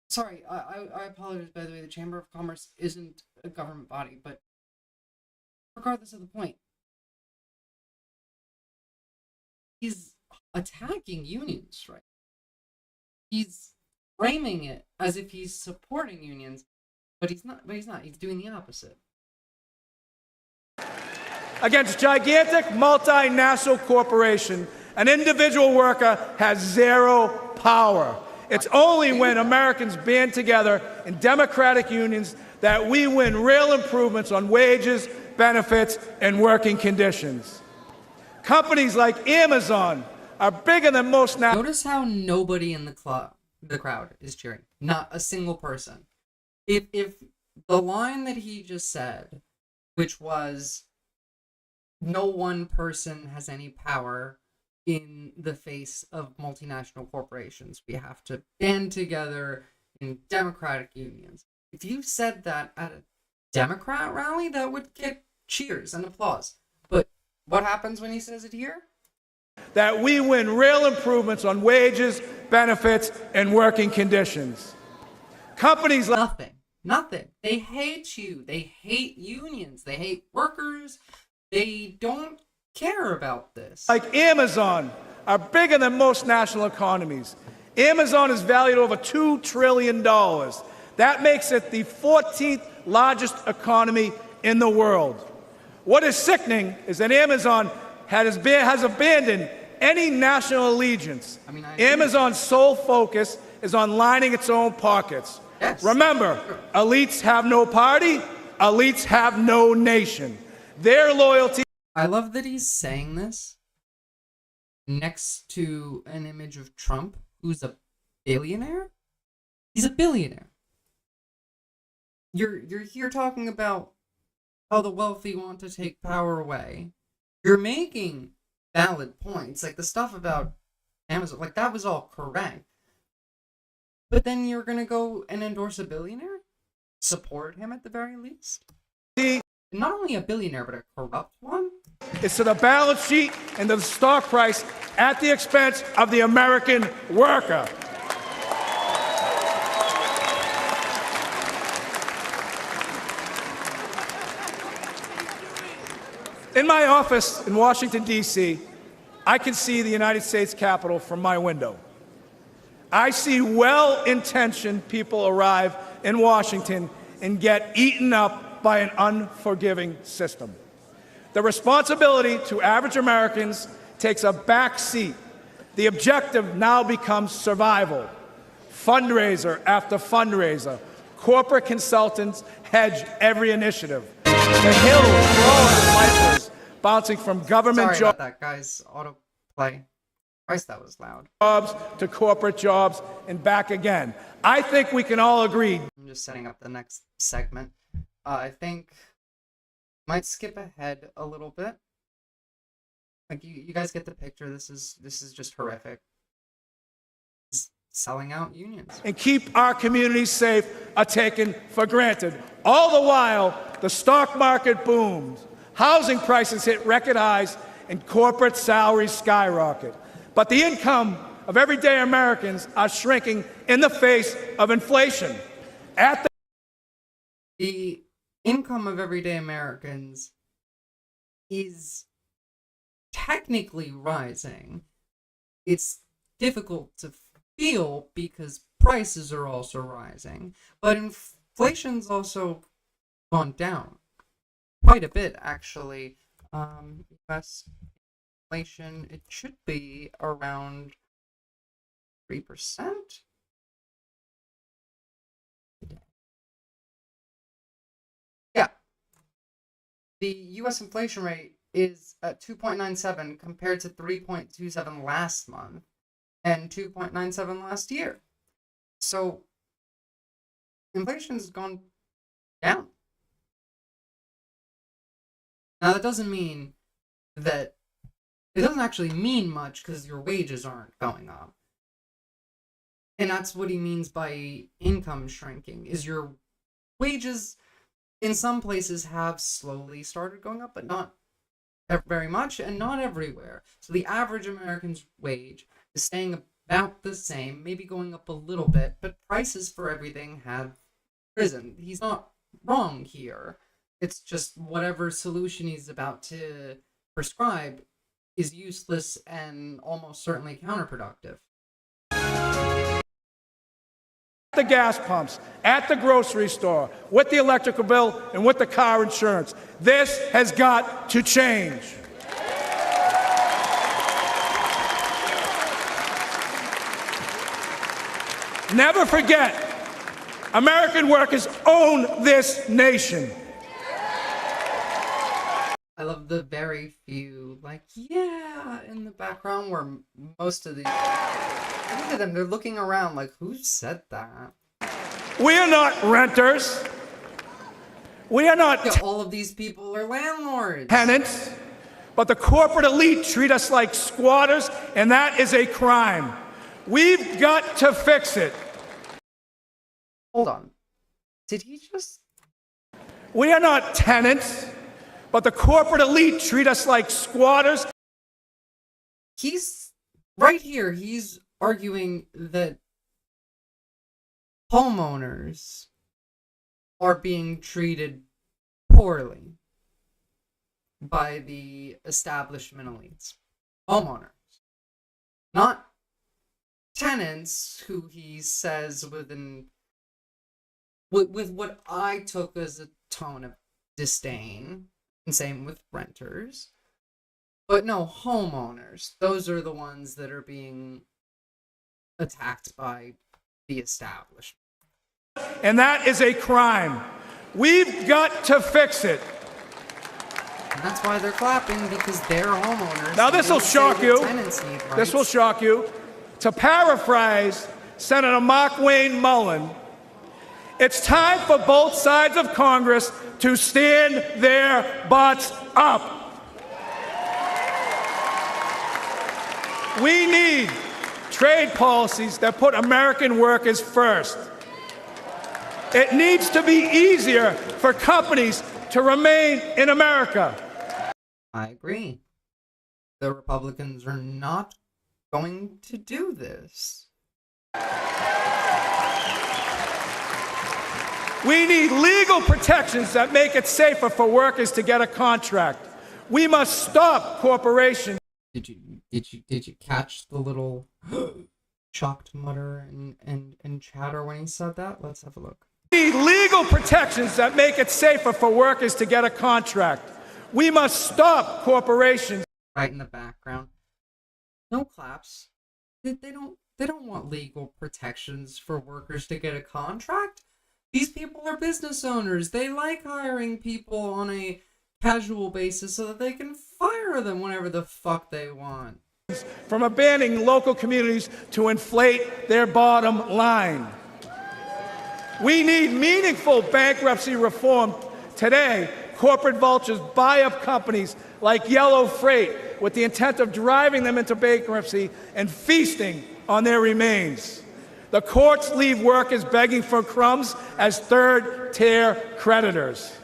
Sorry, I apologize, by the way, the Chamber of Commerce isn't a government body, but regardless of the point, he's attacking unions, right? He's framing it as if he's supporting unions, but he's not. He's doing the opposite. Against gigantic multinational corporation, an individual worker has zero power. It's only when Americans band together in democratic unions that we win real improvements on wages, benefits, and working conditions. Companies like Amazon are bigger than most now. Notice how nobody in the crowd is cheering. Not a single person. If the line that he just said, which was no one person has any power in the face of multinational corporations. We have to band together in democratic unions. If you said that at a Democrat rally, that would get cheers and applause. But what happens when he says it here? That we win real improvements on wages, benefits, and working conditions. Companies like Nothing. They hate you. They hate unions. They hate workers. They don't care about this. like Amazon are bigger than most national economies. Amazon is valued over $2 trillion. That makes it the 14th largest economy in the world. What is sickening is that Amazon has abandoned any national allegiance. Amazon's sole focus is on lining its own pockets. Yes. Remember, elites have no party, elites have no nation. Their loyalty. I love that he's saying this next to an image of Trump, who's a billionaire. He's a billionaire. You're here talking about how the wealthy want to take power away. You're making valid points, like the stuff about Amazon, like that was all correct. But then you're gonna go and endorse a billionaire? Support him at the very least? Not only a billionaire, but a corrupt one? It's to the balance sheet and to the stock price at the expense of the American worker. In my office in Washington, D.C., I can see the United States Capitol from my window. I see well-intentioned people arrive in Washington and get eaten up by an unforgiving system. The responsibility to average Americans takes a back seat. The objective now becomes survival. Fundraiser after fundraiser. Corporate consultants hedge every initiative. The hill growing bouncing from government Sorry about that, guys. Autoplay. Christ, that was loud. Jobs to corporate jobs and back again. I think we can all agree. I'm just setting up the next segment. I think might skip ahead a little bit. Like you guys get the picture. This is just horrific. It's selling out unions. And keep our communities safe are taken for granted. All the while, the stock market boomed. Housing prices hit record highs and corporate salaries skyrocket. But the income of everyday Americans are shrinking in the face of inflation. The income of everyday Americans is technically rising. It's difficult to feel because prices are also rising, but inflation's also gone down quite a bit, actually. US inflation, it should be around 3%. Yeah. The US inflation rate is at 2.97 compared to 3.27 last month and 2.97 last year. So inflation's gone down. Now that doesn't mean that it doesn't actually mean much because your wages aren't going up. And that's what he means by income shrinking, is your wages in some places have slowly started going up, but not very much and not everywhere. So the average American's wage is staying about the same, maybe going up a little bit, but prices for everything have risen. He's not wrong here. It's just whatever solution he's about to prescribe is useless and almost certainly counterproductive. The gas pumps, at the grocery store, with the electrical bill, and with the car insurance. This has got to change. Never forget, American workers own this nation. I love the very few, like, yeah, in the background where most of these... Look at them, they're looking around like, who said that? We are not renters. We are not all of these people are landlords. Tenants. but the corporate elite treat us like squatters, and that is a crime. We've got to fix it. Hold on. Did he just... We are not tenants, but the corporate elite treat us like squatters. He's right here. He's arguing that homeowners are being treated poorly by the establishment elites. Homeowners. Not tenants who he says with what I took as a tone of disdain, and same with renters. But no, homeowners. Those are the ones that are being attacked by the establishment. And that is a crime. We've got to fix it. And that's why they're clapping, because they're homeowners. Now this will shock you. This will shock you. To paraphrase Senator Mark Wayne Mullen, it's time for both sides of Congress to stand their butts up. We need trade policies that put American workers first. It needs to be easier for companies to remain in America. I agree. The Republicans are not going to do this. We need legal protections that make it safer for workers to get a contract. We must stop corporations. Did you catch the little shocked mutter and chatter when he said that? Let's have a look. We need legal protections that make it safer for workers to get a contract. We must stop corporations. Right in the background. No claps. They don't want legal protections for workers to get a contract. These people are business owners. They like hiring people on a casual basis so that they can fire them whenever the fuck they want. From abandoning local communities to inflate their bottom line. We need meaningful bankruptcy reform. Today, corporate vultures buy up companies like Yellow Freight with the intent of driving them into bankruptcy and feasting on their remains. The courts leave workers begging for crumbs as third-tier creditors.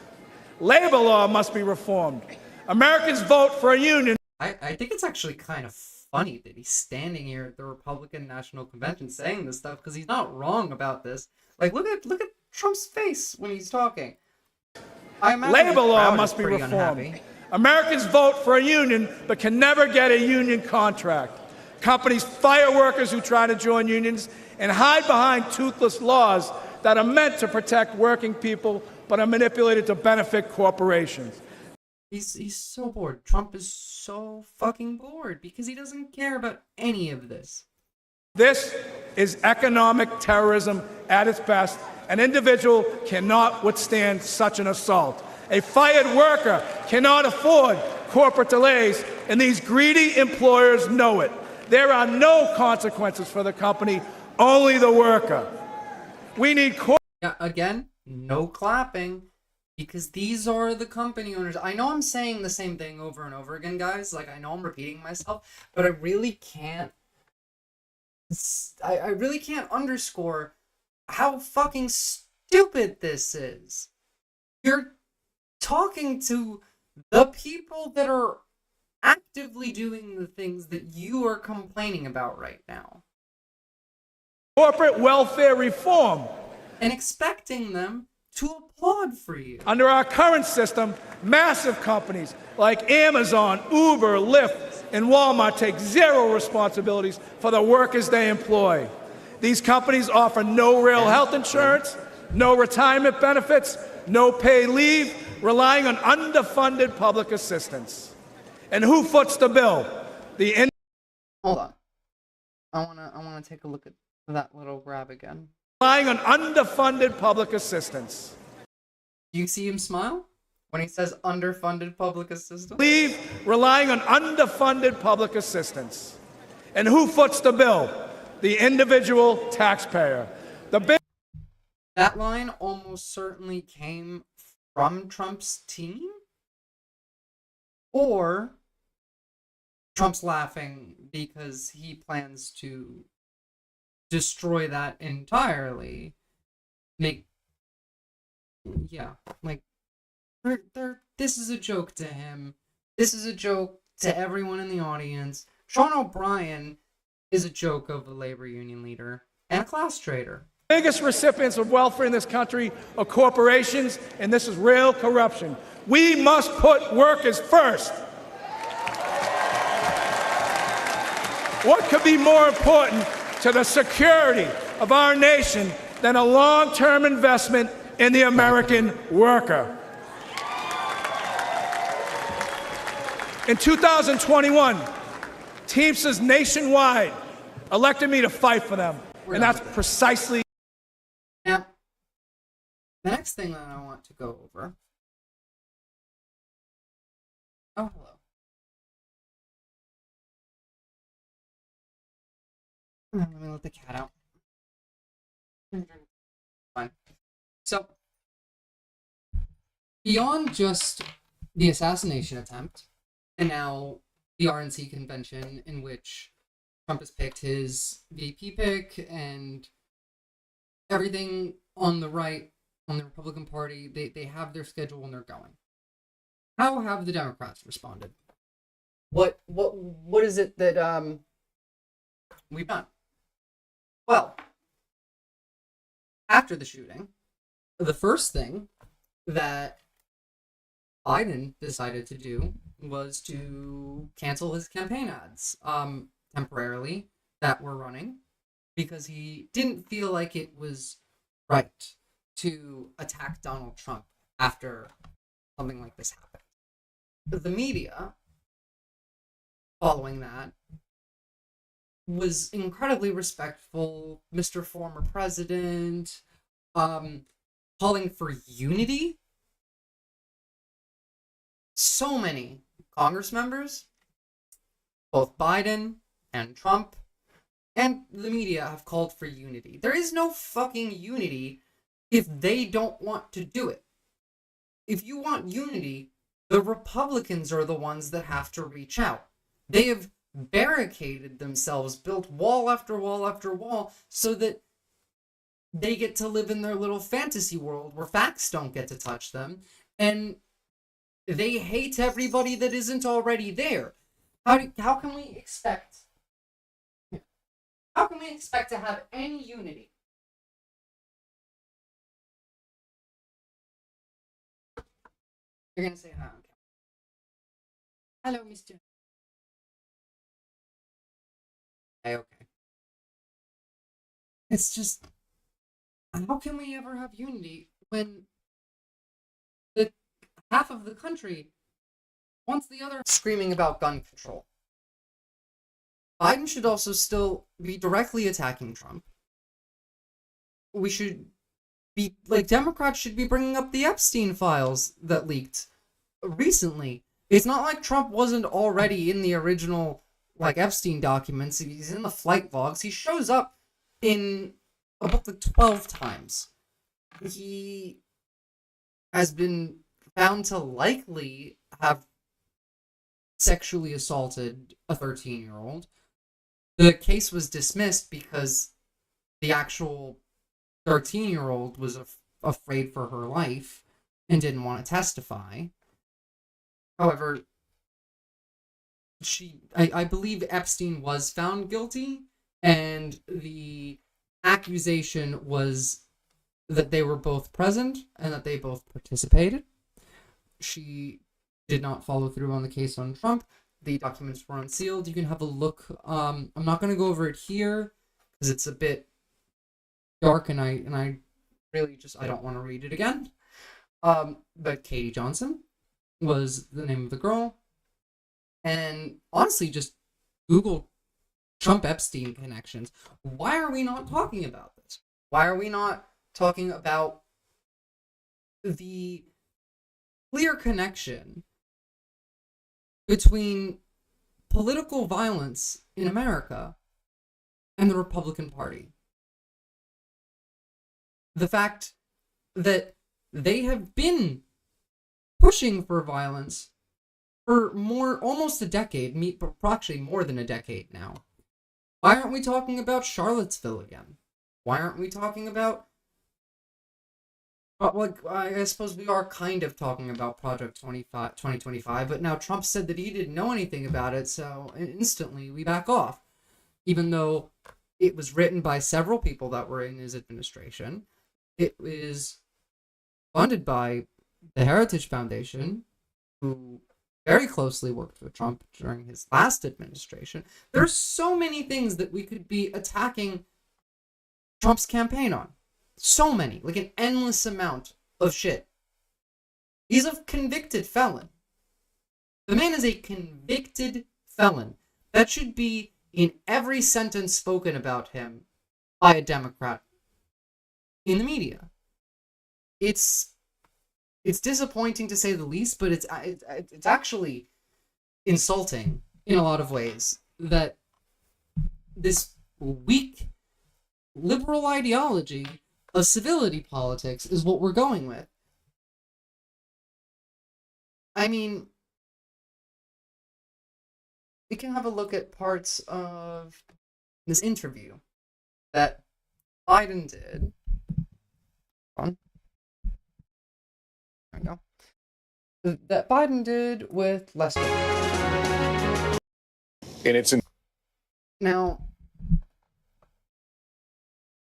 Labor law must be reformed. Americans vote for a union. I think it's actually kind of funny that he's standing here at the Republican National Convention saying this stuff, because he's not wrong about this. Like, look at Trump's face when he's talking. Labor law must be reformed. Unhappy. Americans vote for a union but can never get a union contract. Companies fire workers who try to join unions and hide behind toothless laws that are meant to protect working people but are manipulated to benefit corporations. He's so bored. Trump is so fucking bored because he doesn't care about any of this. This is economic terrorism at its best. An individual cannot withstand such an assault. A fired worker cannot afford corporate delays, and these greedy employers know it. There are no consequences for the company, only the worker. We need Yeah, again, no clapping, because these are the company owners. I know I'm saying the same thing over and over again, guys. Like, I know I'm repeating myself, but I really can't. I really can't underscore how fucking stupid this is. You're talking to the people that are actively doing the things that you are complaining about right now. corporate welfare reform. And expecting them to applaud for you. Under our current system, massive companies like Amazon, Uber, Lyft, and Walmart take zero responsibilities for the workers they employ. These companies offer no real health insurance, no retirement benefits, no paid leave, relying on underfunded public assistance. And who foots the bill? Hold on. I wanna take a look at that little grab again. Relying on underfunded public assistance. Do you see him smile when he says underfunded public assistance? Leave relying on underfunded public assistance. And who foots the bill? The individual taxpayer. That line almost certainly came from Trump's team, or Trump's laughing because he plans to destroy that entirely. Like this is a joke to him. This is a joke to everyone in the audience. Sean O'Brien is a joke of a labor union leader and a class traitor. Biggest recipients of welfare in this country are corporations, and this is real corruption. We must put workers first. What could be more important to the security of our nation than a long-term investment in the American worker? In 2021, Teamsters nationwide elected me to fight for them, and that's precisely. Now, the next thing that I want to go over. Oh, hello. Let me let the cat out. Fine. So, beyond just the assassination attempt, and now the RNC convention in which Trump has picked his VP pick and everything on the right, on the Republican Party, they have their schedule and they're going. How have the Democrats responded? What is it that we've done? Well, after the shooting, the first thing that Biden decided to do was to cancel his campaign ads temporarily that were running because he didn't feel like it was right to attack Donald Trump after something like this happened. The media, following that, was incredibly respectful. Mr. Former President, calling for unity. So many Congress members, both Biden and Trump, and the media have called for unity. There is no fucking unity if they don't want to do it. If you want unity, the Republicans are the ones that have to reach out. They have barricaded themselves, built wall after wall after wall, so that they get to live in their little fantasy world where facts don't get to touch them, and they hate everybody that isn't already there. How can we expect to have any unity? You're gonna say hi. Hello, Mr. Okay. It's just, how can we ever have unity when the half of the country wants the other screaming about gun control? Biden should also still be directly attacking Trump. We should be, like, Democrats should be bringing up the Epstein files that leaked recently. It's not like Trump wasn't already in the original, like, Epstein documents. He's in the flight logs. He shows up in about 12 times. He has been found to likely have sexually assaulted a 13-year-old. The case was dismissed because the actual 13-year-old was afraid for her life and didn't want to testify. However, I believe Epstein was found guilty, and the accusation was that they were both present and that they both participated. She did not follow through on the case on Trump. The documents were unsealed. You can have a look. I'm not going to go over it here because it's a bit dark, and I really just, I don't want to read it again. But Katie Johnson was the name of the girl. And honestly, just Google Trump Epstein connections. Why are we not talking about this? Why are we not talking about the clear connection between political violence in America and the Republican Party? The fact that they have been pushing for violence for almost a decade, actually more than a decade now. Why aren't we talking about Charlottesville again? Why aren't we talking about... I suppose we are kind of talking about Project 2025, but now Trump said that he didn't know anything about it, so instantly we back off. Even though it was written by several people that were in his administration, it was funded by the Heritage Foundation, who very closely worked with Trump during his last administration. There's so many things that we could be attacking Trump's campaign on. So many, like an endless amount of shit. He's a convicted felon. The man is a convicted felon. That should be in every sentence spoken about him by a Democrat in the media. It's disappointing to say the least, but it's actually insulting in a lot of ways that this weak liberal ideology of civility politics is what we're going with. I mean, we can have a look at parts of this interview that Biden did. There we go. That Biden did with Lester. And it's now,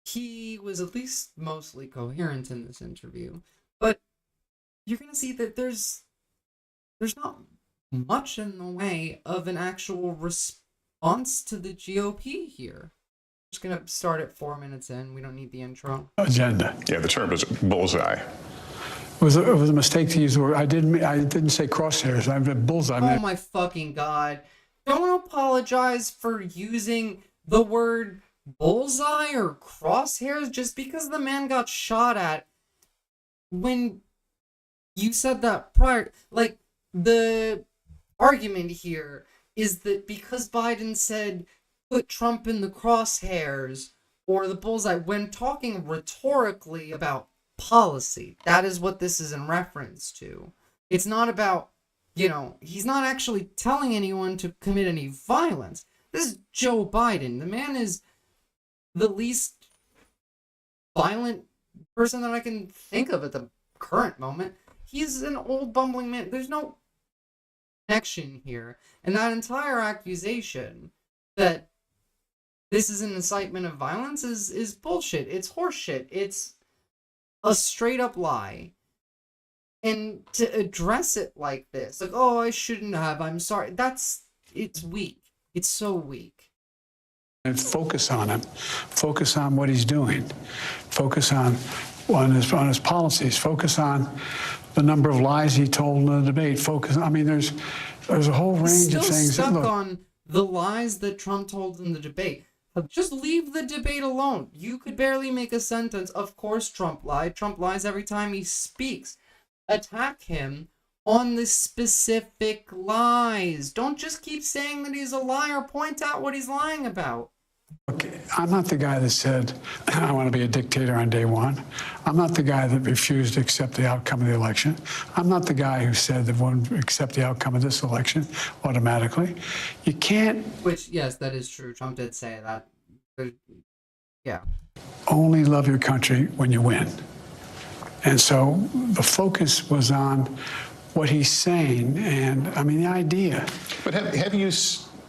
he was at least mostly coherent in this interview, but you're going to see that there's not much in the way of an actual response to the GOP here. I'm just going to start at 4 minutes in. We don't need the intro. agenda. Yeah, the term is bullseye. It was a mistake to use the word. I didn't say crosshairs. I meant bullseye. Oh my fucking God. Don't apologize for using the word bullseye or crosshairs just because the man got shot at when you said that prior. Like, the argument here is that because Biden said put Trump in the crosshairs or the bullseye when talking rhetorically about policy, that is what this is in reference to. It's not about, he's not actually telling anyone to commit any violence. This is Joe Biden. The man is the least violent person that I can think of at the current moment. He's an old bumbling man. There's no connection here. And that entire accusation that this is an incitement of violence is bullshit. It's horseshit. It's a straight up lie. And to address it like this, like, oh, I shouldn't have, I'm sorry, it's weak. It's so weak. And focus on him. Focus on what he's doing. Focus on his policies. Focus on the number of lies he told in the debate. There's a whole range of things. Still stuck on the lies that Trump told in the debate. Just leave the debate alone. You could barely make a sentence. Of course Trump lied. Trump lies every time he speaks. Attack him on the specific lies. Don't just keep saying that he's a liar. Point out what he's lying about. Okay, I'm not the guy that said, I want to be a dictator on day one. I'm not the guy that refused to accept the outcome of the election. I'm not the guy who said that won't accept the outcome of this election automatically. You can't... Which, yes, that is true. Trump did say that. But, yeah. Only love your country when you win. And so the focus was on what he's saying and, the idea. But have you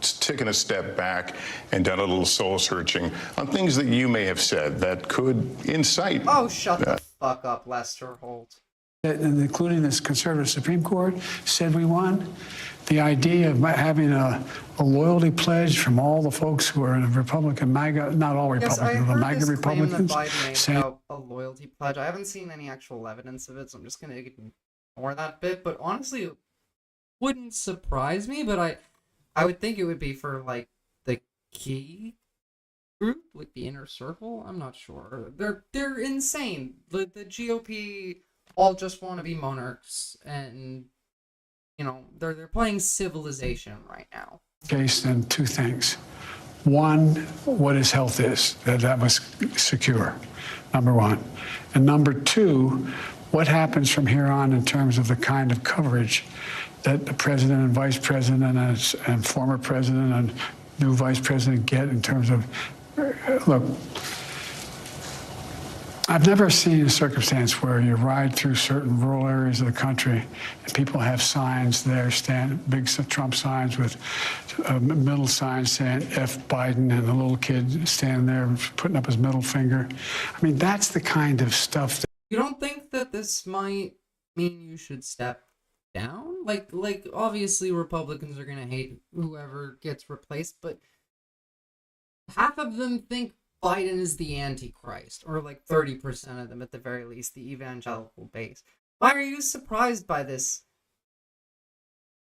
taken a step back and done a little soul searching on things that you may have said that could incite? Oh, shut the fuck up, Lester Holt. And including this conservative Supreme Court said we won. The idea of having a loyalty pledge from all the folks who are in a Republican MAGA, not all Republicans, but MAGA Republicans. Saying a loyalty pledge. I haven't seen any actual evidence of it, so I'm just going to ignore that bit. But honestly, it wouldn't surprise me, but I would think it would be for, like, the key group, like the inner circle. I'm not sure. They're insane. The GOP all just want to be monarchs, and they're playing civilization right now. Case then two things. One, what his health is. That was secure, number one. And number two, what happens from here on in terms of the kind of coverage that the president and vice president and former president and new vice president get in terms of, look, I've never seen a circumstance where you ride through certain rural areas of the country and people have signs there, big Trump signs with middle signs saying F Biden, and a little kid standing there putting up his middle finger. I mean, that's the kind of stuff that... You don't think that this might mean you should step down? Like obviously Republicans are gonna hate whoever gets replaced, but half of them think Biden is the Antichrist, or like 30% of them at the very least, the evangelical base. Why are you surprised by this?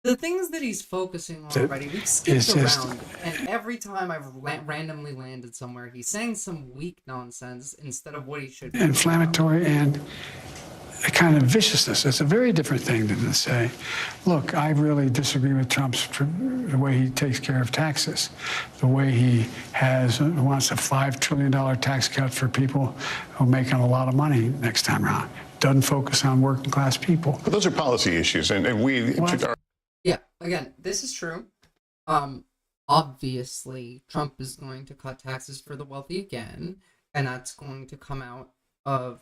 The things that he's focusing on already, we've skipped around, and every time I've randomly landed somewhere, he's saying some weak nonsense instead of what he should be. Inflammatory and a kind of viciousness. It's a very different thing than to say, look, I really disagree with the way he takes care of taxes, the way he wants a $5 trillion tax cut for people who are making a lot of money next time around. Doesn't focus on working class people. But those are policy issues, and we... Yeah, again, this is true. Obviously, Trump is going to cut taxes for the wealthy again, and that's going to come out of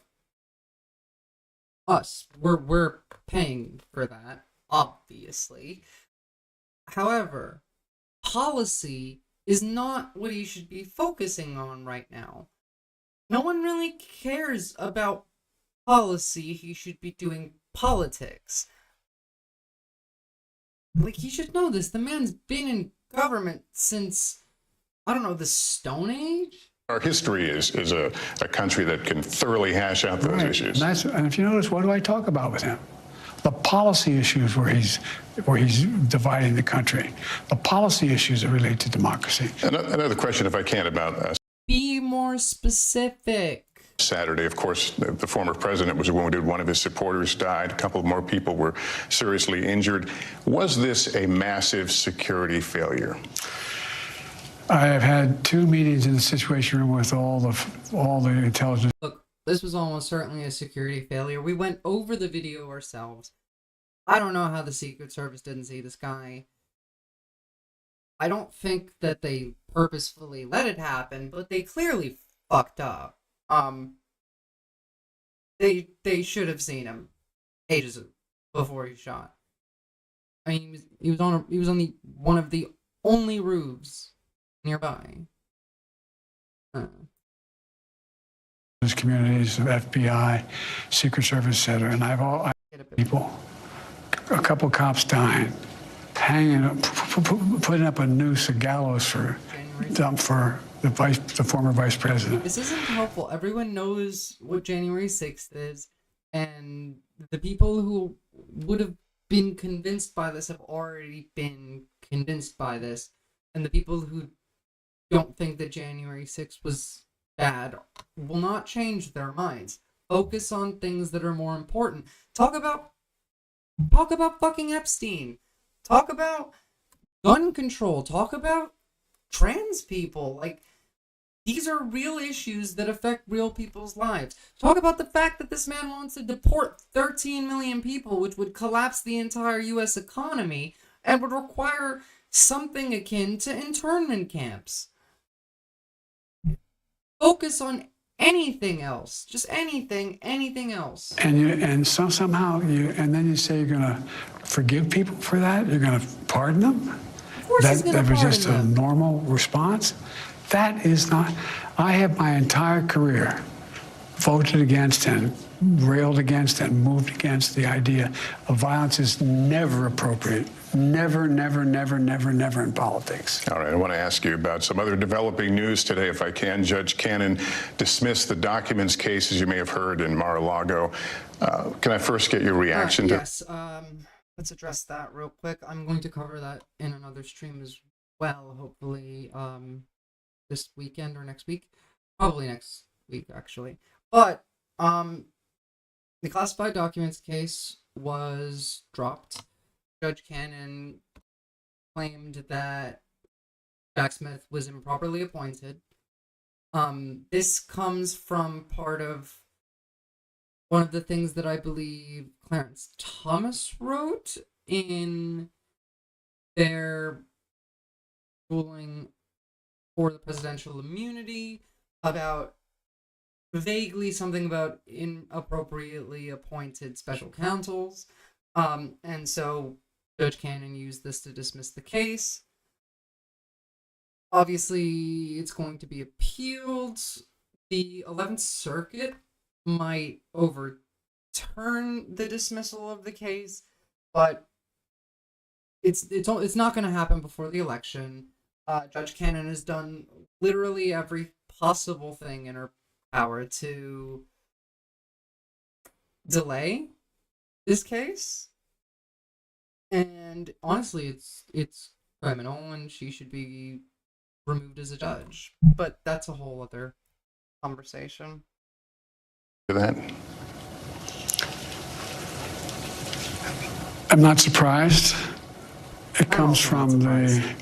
us. We're paying for that, obviously. However, policy is not what he should be focusing on right now. No one really cares about policy. He should be doing politics. Like, he should know this. The man's been in government since, I don't know, the Stone Age? Our history is a country that can thoroughly hash out those issues. And if you notice, what do I talk about with him? The policy issues where he's dividing the country. The policy issues that relate to democracy. Another question, if I can, about... Be more specific. Saturday, of course, the former president was wounded. One of his supporters died. A couple more people were seriously injured. Was this a massive security failure? I have had 2 meetings in the Situation Room with all the intelligence. Look, this was almost certainly a security failure. We went over the video ourselves. I don't know how the Secret Service didn't see this guy. I don't think that they purposefully let it happen, but they clearly fucked up. They should have seen him ages before he shot. I mean, he was on one of the only roofs nearby. Communities of FBI, Secret Service Center, and I people, a couple cops dying, hanging up, putting up a noose, a gallows for the former vice president. This isn't helpful. Everyone knows what January 6th is, and the people who would have been convinced by this have already been convinced by this, and the people who don't think that January 6th was bad will not change their minds. Focus on things that are more important. Talk about fucking Epstein. Talk about gun control. Talk about trans people. Like, these are real issues that affect real people's lives. Talk about the fact that this man wants to deport 13 million people, which would collapse the entire U.S. economy and would require something akin to internment camps. Focus on anything else. Just anything else. And somehow and then you say you're going to forgive people for that? You're going to pardon them? Of course he's going to pardon them. That was just a normal response? That is not... I have my entire career voted against and railed against and moved against the idea of violence is never appropriate. Never, never, never, never, never in politics. All right, I want to ask you about some other developing news today, if I can. Judge Cannon dismissed the documents case, as you may have heard, in Mar-a-Lago. Can I first get your reaction to... Yes, let's address that real quick. I'm going to cover that in another stream as well, hopefully this weekend or next week. Probably next week, actually. But the classified documents case was dropped. Judge Cannon claimed that Jack Smith was improperly appointed. This comes from part of one of the things that I believe Clarence Thomas wrote in their ruling for the presidential immunity about vaguely something about inappropriately appointed special counsels. And so Judge Cannon used this to dismiss the case. Obviously, it's going to be appealed. The 11th Circuit might overturn the dismissal of the case, but it's not going to happen before the election. Judge Cannon has done literally every possible thing in her power to delay this case, and honestly, it's criminal, and she should be removed as a judge. But that's a whole other conversation. That. I'm not surprised. It comes from the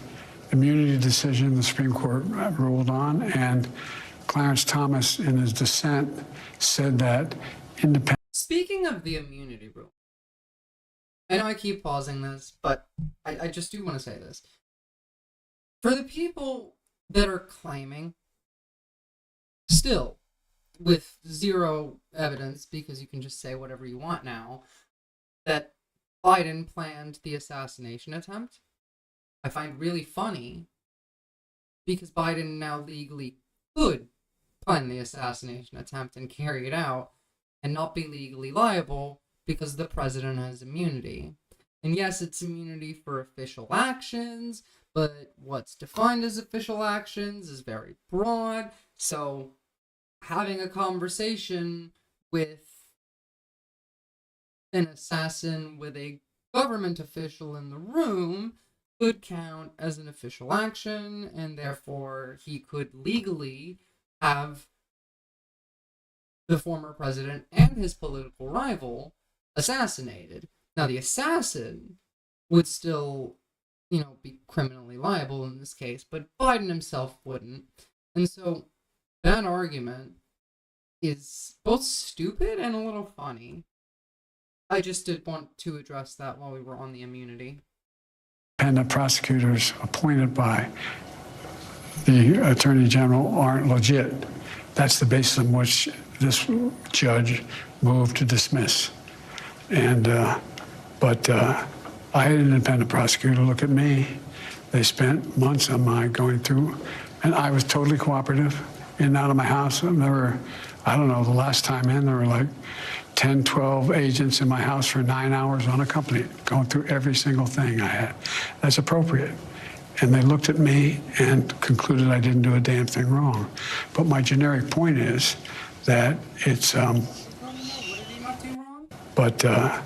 immunity decision the Supreme Court ruled on, and Clarence Thomas, in his dissent, said that independent. Speaking of the immunity rule, I know I keep pausing this, but I just do want to say this. For the people that are claiming, still, with zero evidence, because you can just say whatever you want now, that Biden planned the assassination attempt, I find really funny, because Biden now legally could plan the assassination attempt and carry it out and not be legally liable because the president has immunity. And yes, it's immunity for official actions, but what's defined as official actions is very broad. So having a conversation with an assassin with a government official in the room could count as an official action, and therefore he could legally have the former president and his political rival assassinated. Now, the assassin would still, be criminally liable in this case, but Biden himself wouldn't. And so that argument is both stupid and a little funny. I just did want to address that while we were on the immunity. Independent prosecutors appointed by the Attorney General aren't legit. That's the basis on which this judge moved to dismiss. And, but I had an independent prosecutor look at me. They spent months on my going through, and I was totally cooperative, in and out of my house. I don't know, the last time in, there were like 10, 12 agents in my house for 9 hours unaccompanied, going through every single thing I had. That's appropriate. And they looked at me and concluded I didn't do a damn thing wrong. But my generic point is that it's, but I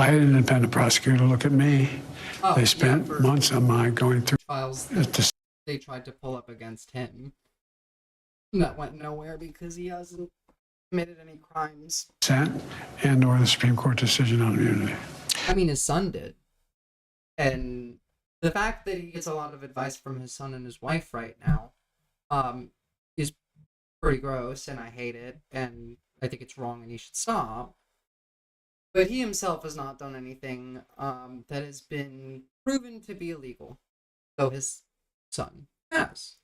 had an independent prosecutor look at me. They spent months on my going through trials that they tried to pull up against him. That went nowhere because he hasn't committed any crimes. And or the Supreme Court decision on immunity. I mean, his son did. And the fact that he gets a lot of advice from his son and his wife right now is pretty gross, and I hate it, and I think it's wrong and he should stop. But he himself has not done anything that has been proven to be illegal, though his son has.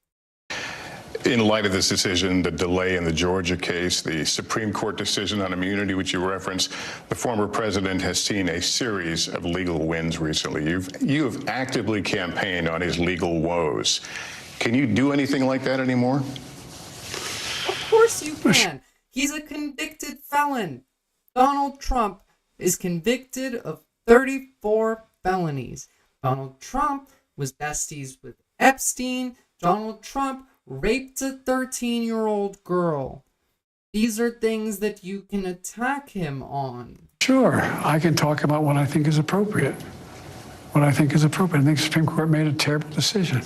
In light of this decision, the delay in the Georgia case, the Supreme Court decision on immunity, which you referenced, the former president has seen a series of legal wins recently. You have actively campaigned on his legal woes. Can you do anything like that anymore? Of course you can. He's a convicted felon. Donald Trump is convicted of 34 felonies. Donald Trump was besties with Epstein. Donald Trump raped a 13-year-old girl. These are things that you can attack him on. Sure, I can talk about what I think is appropriate. I think the Supreme Court made a terrible decision.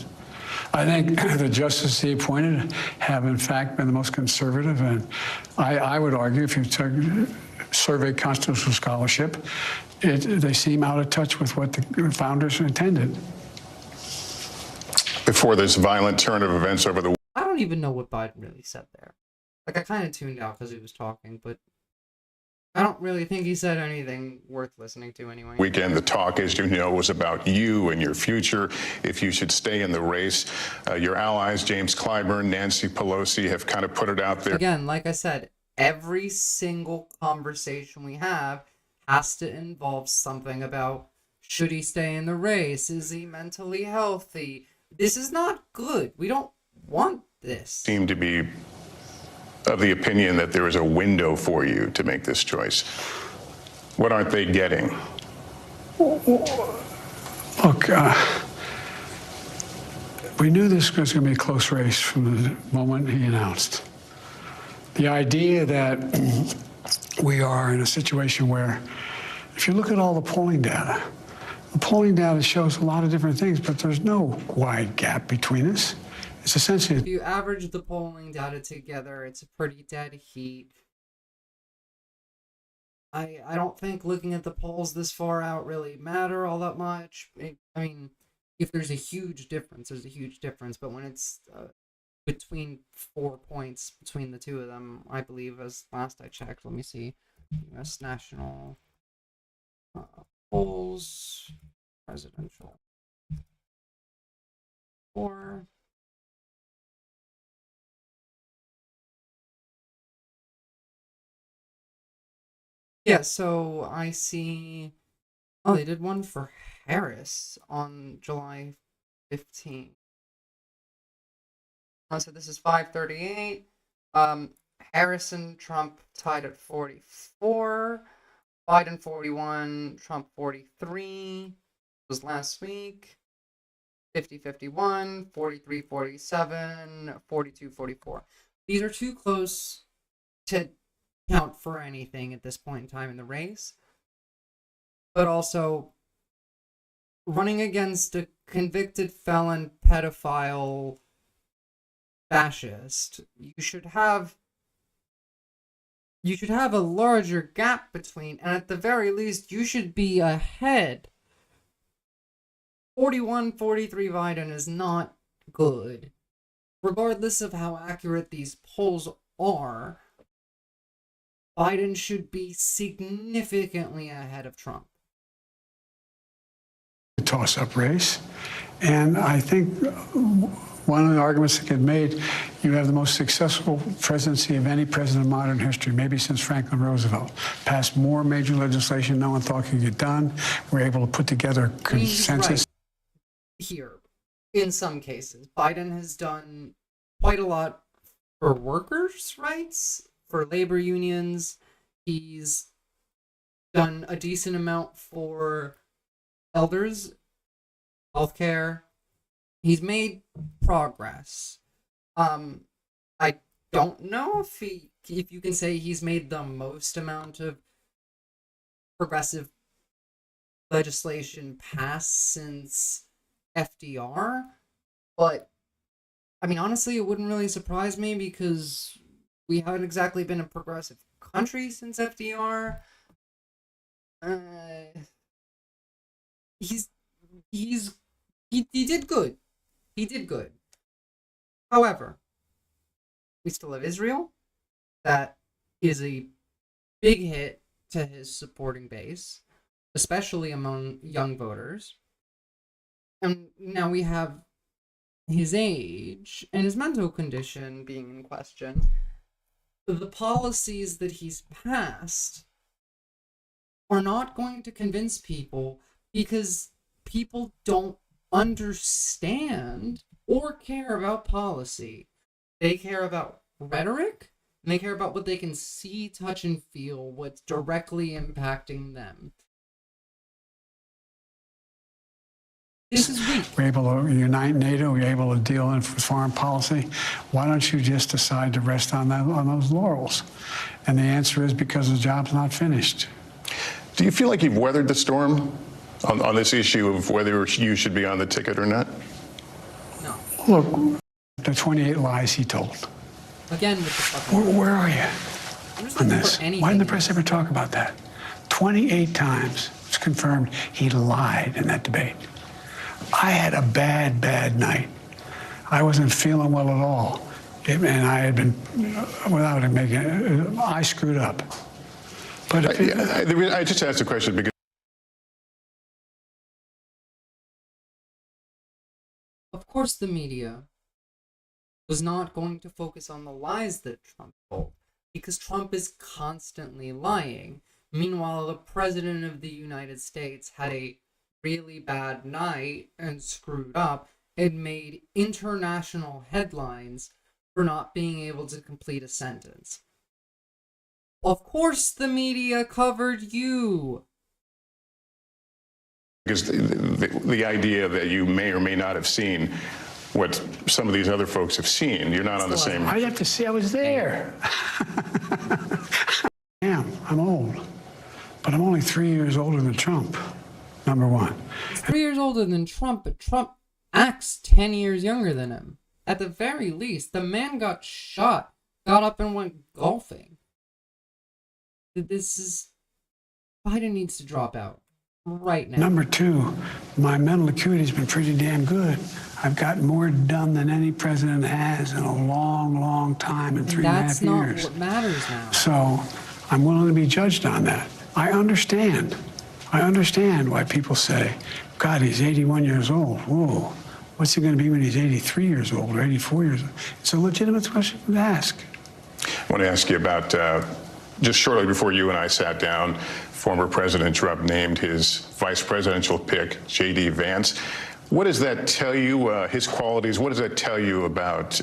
I think the justices he appointed have, in fact, been the most conservative. And I would argue, if you survey constitutional scholarship, they seem out of touch with what the founders intended. Before this violent turn of events over the... I don't even know what Biden really said there. Like, I kind of tuned out because he was talking, but I don't really think he said anything worth listening to anyway. Weekend, the talk, as you know, was about you and your future, if you should stay in the race. Your allies, James Clyburn, Nancy Pelosi, have kind of put it out there. Again, like I said, every single conversation we have has to involve something about, should he stay in the race? Is he mentally healthy? This is not good. We don't want this. Seem to be of the opinion that there is a window for you to make this choice. What aren't they getting? Look, we knew this was going to be a close race from the moment he announced. The idea that we are in a situation where, if you look at all the polling data shows a lot of different things, but there's no wide gap between us. It's essentially... If you average the polling data together, it's a pretty dead heat. I don't think looking at the polls this far out really matter all that much. I mean, if there's a huge difference, there's a huge difference. But when it's between 4 points between the two of them, I believe, as last I checked, let me see, U.S. national polls, presidential, or... Yeah, so I see, oh, they did one for Harris on July 15th. So this is 538. Harris and Trump tied at 44. Biden 41, Trump 43. Was last week. 50-51, 43-47, 42-44. These are too close to count for anything at this point in time in the race, but also running against a convicted felon, pedophile, fascist, you should have a larger gap between, and at the very least you should be ahead. 41-43 Biden is not good, regardless of how accurate these polls are. Biden should be significantly ahead of Trump. A toss-up race. And I think one of the arguments that get made, you have the most successful presidency of any president in modern history, maybe since Franklin Roosevelt. Passed more major legislation no one thought could get done. We're able to put together consensus. Right. Here, in some cases, Biden has done quite a lot for workers' rights, for labor unions. He's done a decent amount for elders, healthcare. He's made progress. I don't know if you can say he's made the most amount of progressive legislation pass since FDR, but I mean, honestly, it wouldn't really surprise me because we haven't exactly been a progressive country since FDR. He did good. He did good. However, we still have Israel. That is a big hit to his supporting base, especially among young voters. And now we have his age and his mental condition being in question. The policies that he's passed are not going to convince people because people don't understand or care about policy. They care about rhetoric, and they care about what they can see, touch, and feel, what's directly impacting them. This is weak. We're able to unite NATO. We're able to deal with foreign policy. Why don't you just decide to rest on those laurels? And the answer is because the job's not finished. Do you feel like you've weathered the storm on this issue of whether you should be on the ticket or not? No. Look, the 28 lies he told. Again, with the where are you on this? Why didn't the press ever talk about that? 28 times it's confirmed he lied in that debate. I had a bad night. I wasn't feeling well at all. And I had been, without it making it, I screwed up. But I just asked the question because of course the media was not going to focus on the lies that Trump told, because Trump is constantly lying. Meanwhile, the President of the United States had a really bad night and screwed up and made international headlines for not being able to complete a sentence. Of course the media covered you. because the idea that you may or may not have seen what some of these other folks have seen, you're not on the same. I'd have to see. I was there. I'm old, but I'm only 3 years older than Trump. Number one. He's 3 years older than Trump, but Trump acts 10 years younger than him. At the very least, the man got shot, got up and went golfing. Biden needs to drop out right now. Number two, my mental acuity's been pretty damn good. I've gotten more done than any president has in a long, long time in 3.5 years. That's not what matters now. So I'm willing to be judged on that. I understand why people say, God, he's 81 years old. Whoa, what's he going to be when he's 83 years old or 84 years old? It's a legitimate question to ask. I want to ask you about, just shortly before you and I sat down, former President Trump named his vice presidential pick, J.D. Vance. What does that tell you, his qualities? What does that tell you about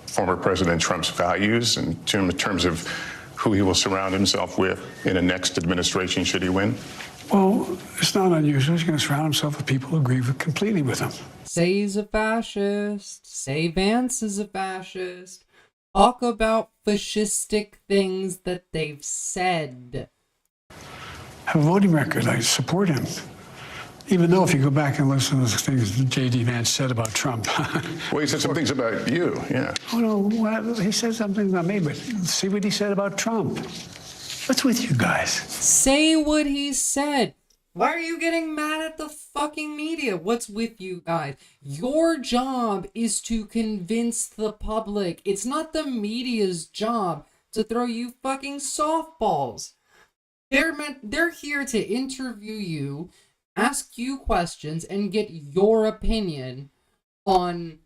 former President Trump's values in terms of who he will surround himself with in a next administration should he win? Well, it's not unusual. He's going to surround himself with people who agree completely with him. Say he's a fascist. Say Vance is a fascist. Talk about fascistic things that they've said. Have a voting record. I support him. Even though if you go back and listen to the things J.D. Vance said about Trump. Well, he said some things about you, yeah. Oh, no, well, he said something about me, but see what he said about Trump. What's with you guys? Say what he said. Why are you getting mad at the fucking media? What's with you guys? Your job is to convince the public. It's not the media's job to throw you fucking softballs. They're here to interview you, ask you questions, and get your opinion on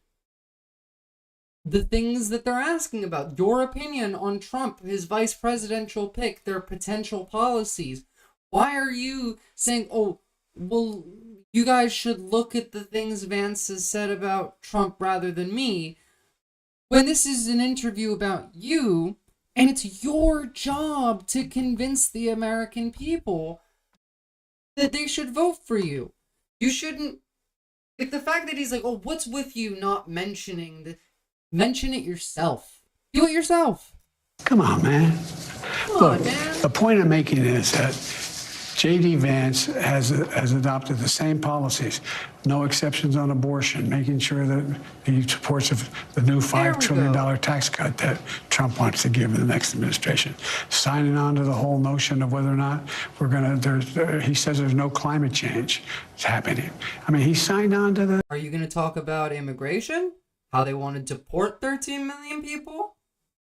the things that they're asking about. Your opinion on Trump, his vice presidential pick, their potential policies. Why are you saying, oh, well, you guys should look at the things Vance has said about Trump rather than me, when this is an interview about you, and it's your job to convince the American people that they should vote for you. You shouldn't, like, the fact that he's like, oh, what's with you not mentioning the, mention it yourself. Do it yourself. Come on, man. Look, man. The point I'm making is that J.D. Vance has adopted the same policies, no exceptions on abortion, making sure that he supports the new $5 trillion tax cut that Trump wants to give in the next administration, signing on to the whole notion of whether or not we're going to, he says there's no climate change happening. I mean, he signed on to the... Are you going to talk about immigration? How they want to deport 13 million people?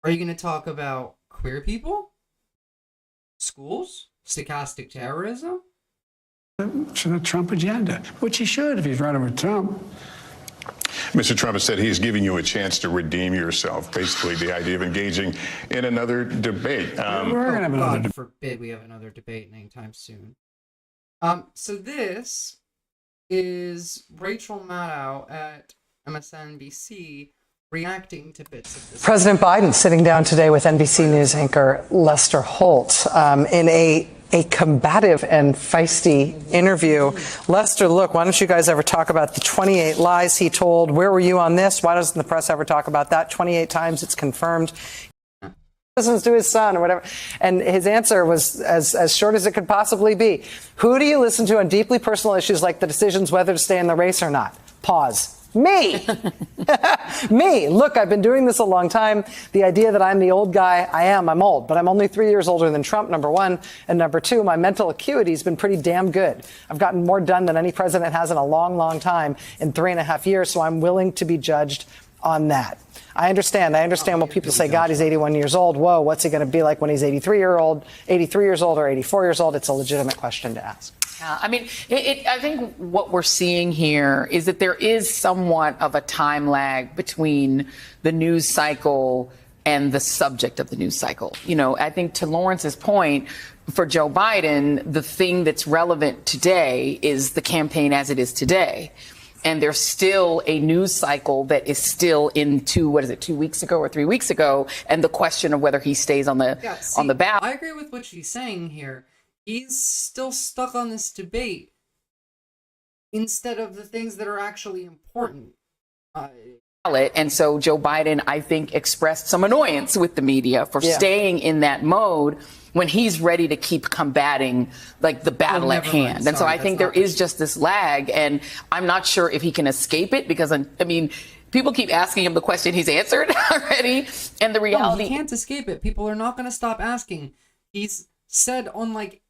Are you going to talk about queer people? Schools? Stochastic terrorism? To the Trump agenda, which he should if he's running with Trump. Mr. Trump has said he's giving you a chance to redeem yourself, basically the idea of engaging in another debate. We're going to have another God forbid we have another debate anytime soon. So this is Rachel Maddow at MSNBC reacting to bits of this. President Biden sitting down today with NBC News anchor Lester Holt in a combative and feisty interview. Lester, look, why don't you guys ever talk about the 28 lies he told? Where were you on this? Why doesn't the press ever talk about that? 28 times it's confirmed. Listens to his son or whatever. And his answer was as short as it could possibly be. Who do you listen to on deeply personal issues like the decisions whether to stay in the race or not? Pause. Me. Me. Look, I've been doing this a long time. The idea that I'm the old guy, I'm old, but I'm only 3 years older than Trump, number one. And number two, my mental acuity has been pretty damn good. I've gotten more done than any president has in a long, long time in 3.5 years. So I'm willing to be judged on that. I understand when people say, God, he's 81 years old. Whoa, what's he going to be like when he's 83 years old or 84 years old? It's a legitimate question to ask. I mean, I think what we're seeing here is that there is somewhat of a time lag between the news cycle and the subject of the news cycle. You know, I think to Lawrence's point, for Joe Biden, the thing that's relevant today is the campaign as it is today. And there's still a news cycle that is still into, 2 weeks ago or 3 weeks ago, and the question of whether he stays on the ballot. I agree with what she's saying here. He's still stuck on this debate instead of the things that are actually important. And so Joe Biden, I think, expressed some annoyance with the media for staying in that mode when he's ready to keep combating like the battle at hand. And so I think there is just this lag, and I'm not sure if he can escape it because, I mean, people keep asking him the question he's answered already. And the reality. No, he can't escape it. People are not going to stop asking. He's said on like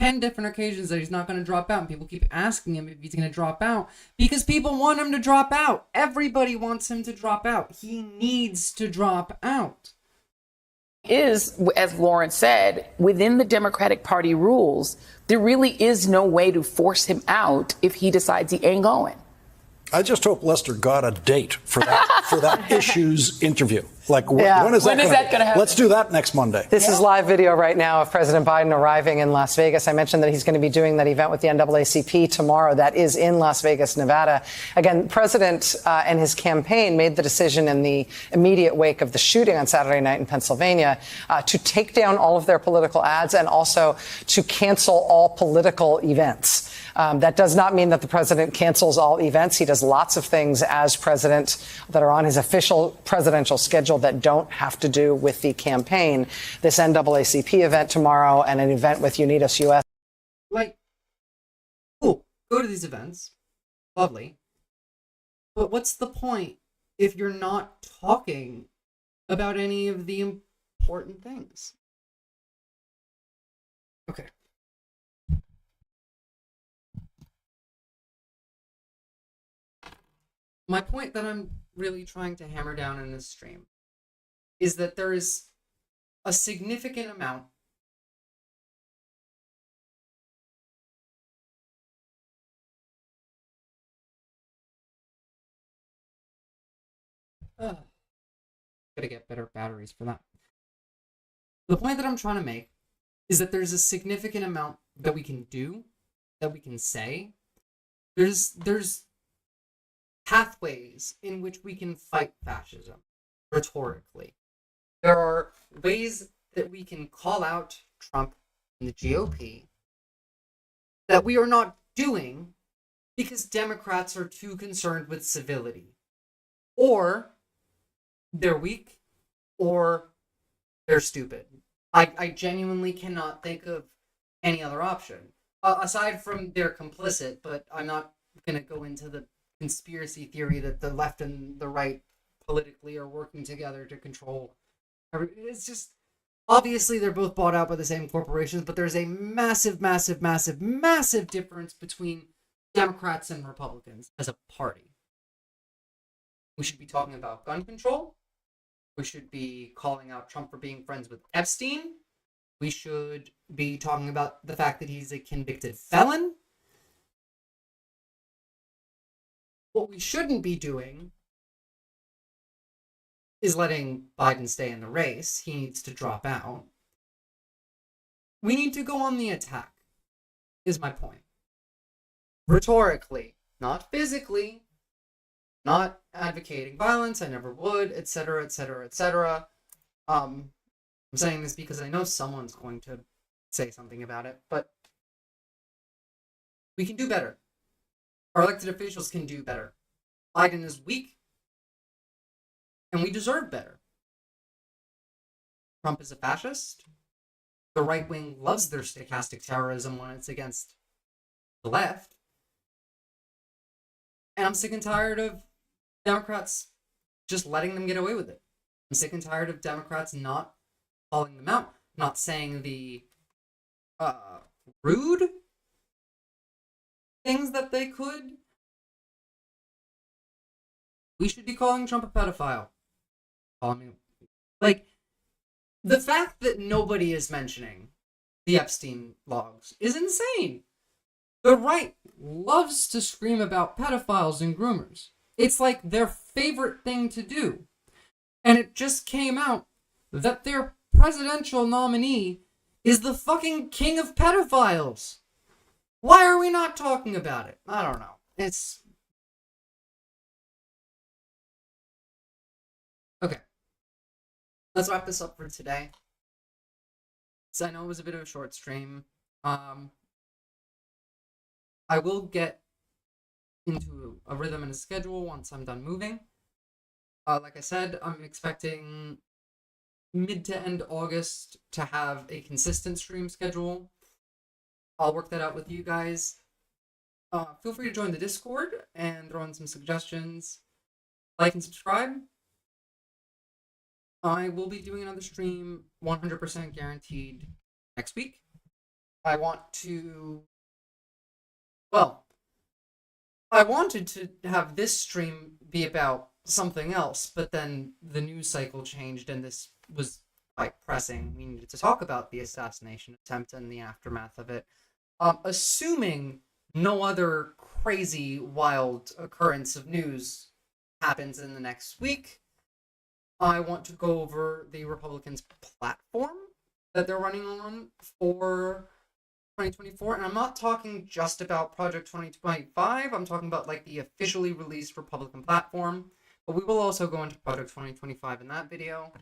10 different occasions that he's not going to drop out, and people keep asking him if he's going to drop out because people want him to drop out. Everybody wants him to drop out. He needs to drop out. Is, as Lawrence said, within the Democratic Party rules, there really is no way to force him out if he decides he ain't going. I just hope Lester got a date for that issues interview. Like, when is that going to happen? Let's do that next Monday. This is live video right now of President Biden arriving in Las Vegas. I mentioned that he's going to be doing that event with the NAACP tomorrow. That is in Las Vegas, Nevada. Again, the president and his campaign made the decision in the immediate wake of the shooting on Saturday night in Pennsylvania to take down all of their political ads and also to cancel all political events. That does not mean that the president cancels all events. He does lots of things as president that are on his official presidential schedule that don't have to do with the campaign. This NAACP event tomorrow and an event with Unidos US. Like, cool, go to these events. Lovely. But what's the point if you're not talking about any of the important things? Okay. My point that I'm really trying to hammer down in this stream is that there is a significant amount gotta get better batteries for that. The point that I'm trying to make is that there's a significant amount that we can do, that we can say. There's pathways in which we can fight fascism rhetorically. There are ways that we can call out Trump and the GOP that we are not doing because Democrats are too concerned with civility. Or they're weak, or they're stupid. I genuinely cannot think of any other option. Aside from they're complicit, but I'm not going to go into the conspiracy theory that the left and the right politically are working together to control. It's just, obviously they're both bought out by the same corporations, but there's a massive, massive, massive, massive difference between Democrats and Republicans as a party. We should be talking about gun control. We should be calling out Trump for being friends with Epstein. We should be talking about the fact that he's a convicted felon. What we shouldn't be doing is letting Biden stay in the race. He needs to drop out. We need to go on the attack, is my point. Rhetorically, not physically, not advocating violence, I never would, etc., etc., etc. I'm saying this because I know someone's going to say something about it, but we can do better. Our elected officials can do better. Biden is weak, and we deserve better. Trump is a fascist. The right wing loves their stochastic terrorism when it's against the left. And I'm sick and tired of Democrats just letting them get away with it. I'm sick and tired of Democrats not calling them out, not saying the rude things that they could. We should be calling Trump a pedophile. Call me. Like, the fact that nobody is mentioning the Epstein logs is insane. The right loves to scream about pedophiles and groomers. It's like their favorite thing to do. And it just came out that their presidential nominee is the fucking king of pedophiles. Why are we not talking about it? I don't know. It's... Okay. Let's wrap this up for today. So I know it was a bit of a short stream. I will get into a rhythm and a schedule once I'm done moving. Like I said, I'm expecting mid to end August to have a consistent stream schedule. I'll work that out with you guys. Feel free to join the Discord and throw in some suggestions. Like and subscribe. I will be doing another stream 100% guaranteed next week. I wanted to have this stream be about something else, but then the news cycle changed and this was quite pressing. We needed to talk about the assassination attempt and the aftermath of it. Assuming no other crazy, wild occurrence of news happens in the next week, I want to go over the Republicans' platform that they're running on for 2024, and I'm not talking just about Project 2025, I'm talking about like the officially released Republican platform, but we will also go into Project 2025 in that video.